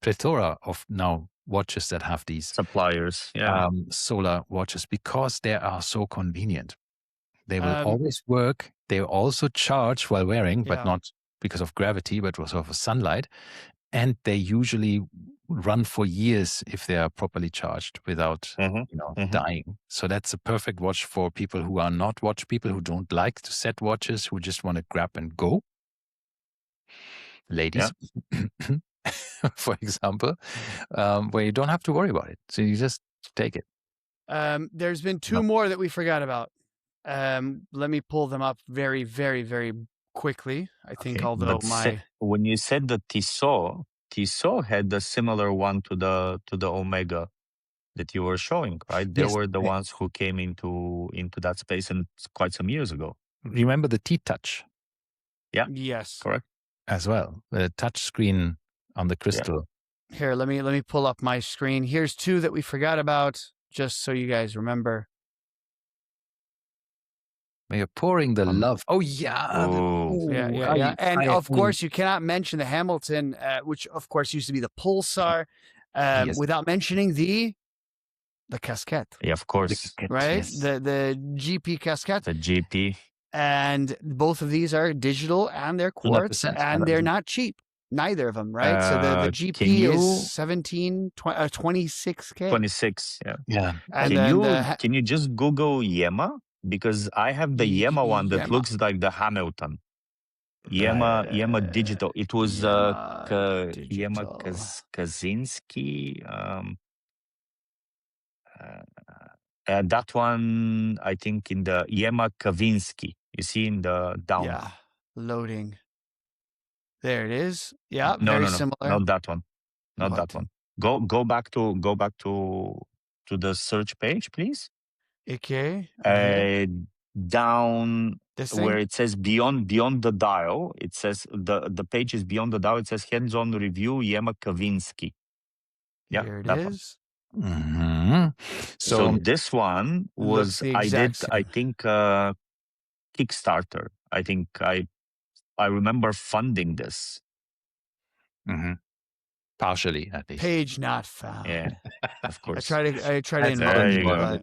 plethora of now watches that have these Suppliers, yeah. solar watches because they are so convenient. They will Um, always work. They also charge while wearing, but Yeah. not because of gravity, but also of sunlight. And they usually run for years if they are properly charged without Mhm. Mhm. dying. So that's a perfect watch for people who are not watch people, who don't like to set watches, who just want to grab and go. Ladies. for example, where you don't have to worry about it. So you just take it. There's been two more that we forgot about. Let me pull them up very, very, very quickly. I think, Okay, although but when you said the Tissot had a similar one to the Omega that you were showing, right? They Yes. were the ones who came into that space and quite some years ago. Remember the T-Touch? Yeah. Yes. Correct. As well, the touch screen on the crystal. Yeah. Here, let me pull up my screen. Here's two that we forgot about, just so you guys remember. You're pouring the love. Oh yeah. Oh. Yeah. And of course, you cannot mention the Hamilton, which of course used to be the Pulsar, Yes. without mentioning the casquette. Yeah, of course. Right? Yes. The GP casquette. The GP. And both of these are digital and they're quartz 100%. and they're not cheap. Neither of them, right? So the GP is 26K. 26, yeah. Yeah. And Can you just Google Yema? Because I have the Yema one that looks like the Hamilton. Yema Digital. It was Yema Kaczynski. That one, I think, in the Yema Kavinsky. You see in the down. Yeah, loading. There it is. Yeah, no, very similar. Not that one. Not that one. Go back to the search page, please. Okay. Down This where thing? it says beyond the dial. It says the page is beyond the dial. It says hands-on review Yema Kavinsky. Yeah, here it that is. One. Mm-hmm. So this one was I think Kickstarter. I think I remember funding this. Mm-hmm. Partially, at least. Page not found. Yeah, of course. I try to involve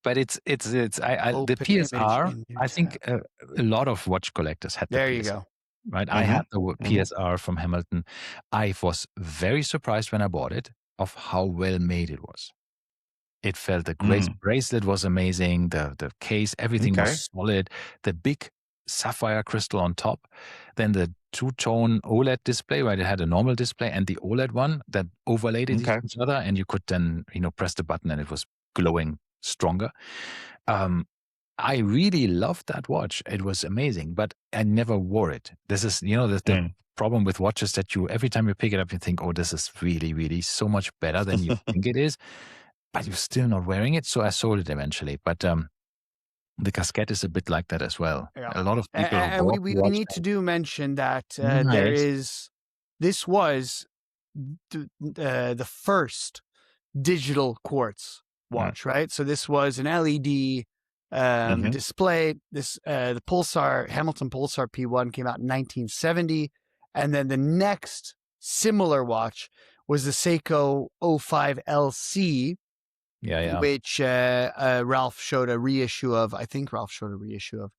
but it's the PSR. I think a lot of watch collectors had the PSR. There you go. Right, I had the PSR from Hamilton. I was very surprised when I bought it of how well made it was. It felt the bracelet was amazing. The case, everything was solid. The big sapphire crystal on top. Then the two-tone OLED display, where it had a normal display and the OLED one that overlaid each other, and you could then press the button and it was glowing stronger. I really loved that watch. It was amazing, but I never wore it. This is the problem with watches that every time you pick it up, you think, oh, this is really, really so much better than you think it is. But you're still not wearing it, so I sold it eventually. But the casquette is a bit like that as well. Yeah. A lot of people. And we need to mention that this was the first digital quartz watch, right? So this was an LED display. The Hamilton Pulsar P1 came out in 1970, and then the next similar watch was the Seiko 05 LC. Which Ralph showed a reissue of. I think Ralph showed a reissue of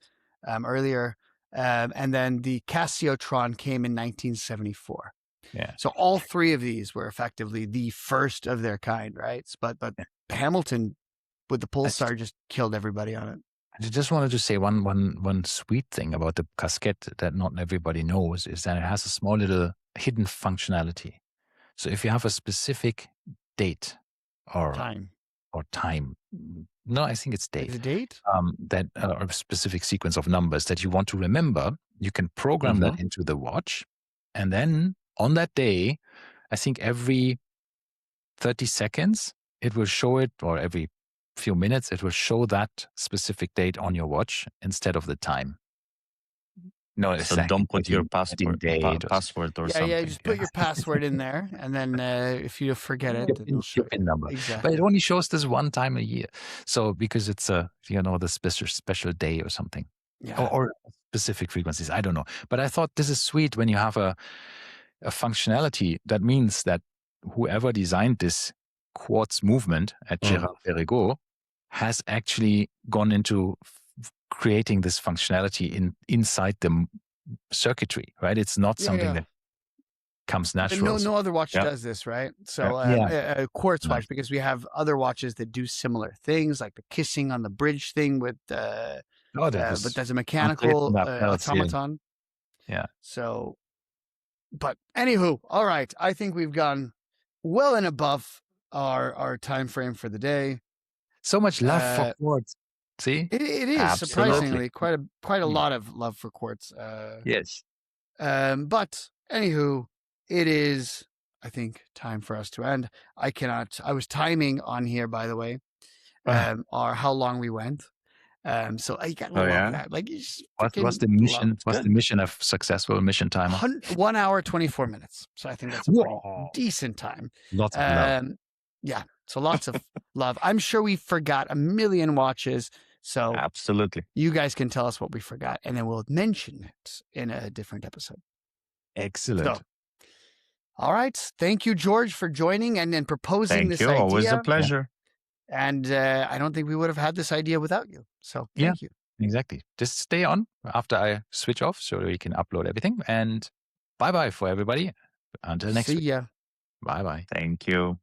earlier. And then the Casiotron came in 1974. Yeah. So all three of these were effectively the first of their kind, right? But Hamilton with the Pulsar just killed everybody on it. I just wanted to say one sweet thing about the casquette that not everybody knows is that it has a small little hidden functionality. So if you have a specific date or time. No, I think it's date. The date? That a specific sequence of numbers that you want to remember, you can program that into the watch. And then on that day, I think every 30 seconds, it will show it, or every few minutes, it will show that specific date on your watch instead of the time. No, so don't put your password or something. Yeah, just put your password in there, and then if you forget it, it'll show your PIN number. Exactly. But it only shows this one time a year. So because it's the special day or something, or specific frequencies. I don't know. But I thought this is sweet when you have a functionality that means that whoever designed this quartz movement at Gérard Perregaux has actually gone into creating this functionality inside the circuitry, right? It's not something that comes natural. No other watch does this, right? So a quartz watch, because we have other watches that do similar things, like the kissing on the bridge thing with but that's a mechanical automaton. Yeah. So But anywho, all right. I think we've gone well and above our time frame for the day. So much love for quartz. See, it is Absolutely. surprisingly quite a lot of love for quartz. Yes. But anywho, it is, I think, time for us to end. I was timing on here, by the way, or how long we went. So I got love that. Like, what's the mission? What's the mission of successful mission timer? 1 hour 24 minutes. So I think that's a pretty decent time. Lots of love. Yeah. So lots of love. I'm sure we forgot a million watches. So absolutely, you guys can tell us what we forgot, and then we'll mention it in a different episode. Excellent. So, all right. Thank you, George, for joining and then proposing this idea. Always a pleasure. And I don't think we would have had this idea without you. So thank you. Exactly. Just stay on after I switch off so we can upload everything. And bye-bye for everybody. Until next week. See ya. Bye-bye. Thank you.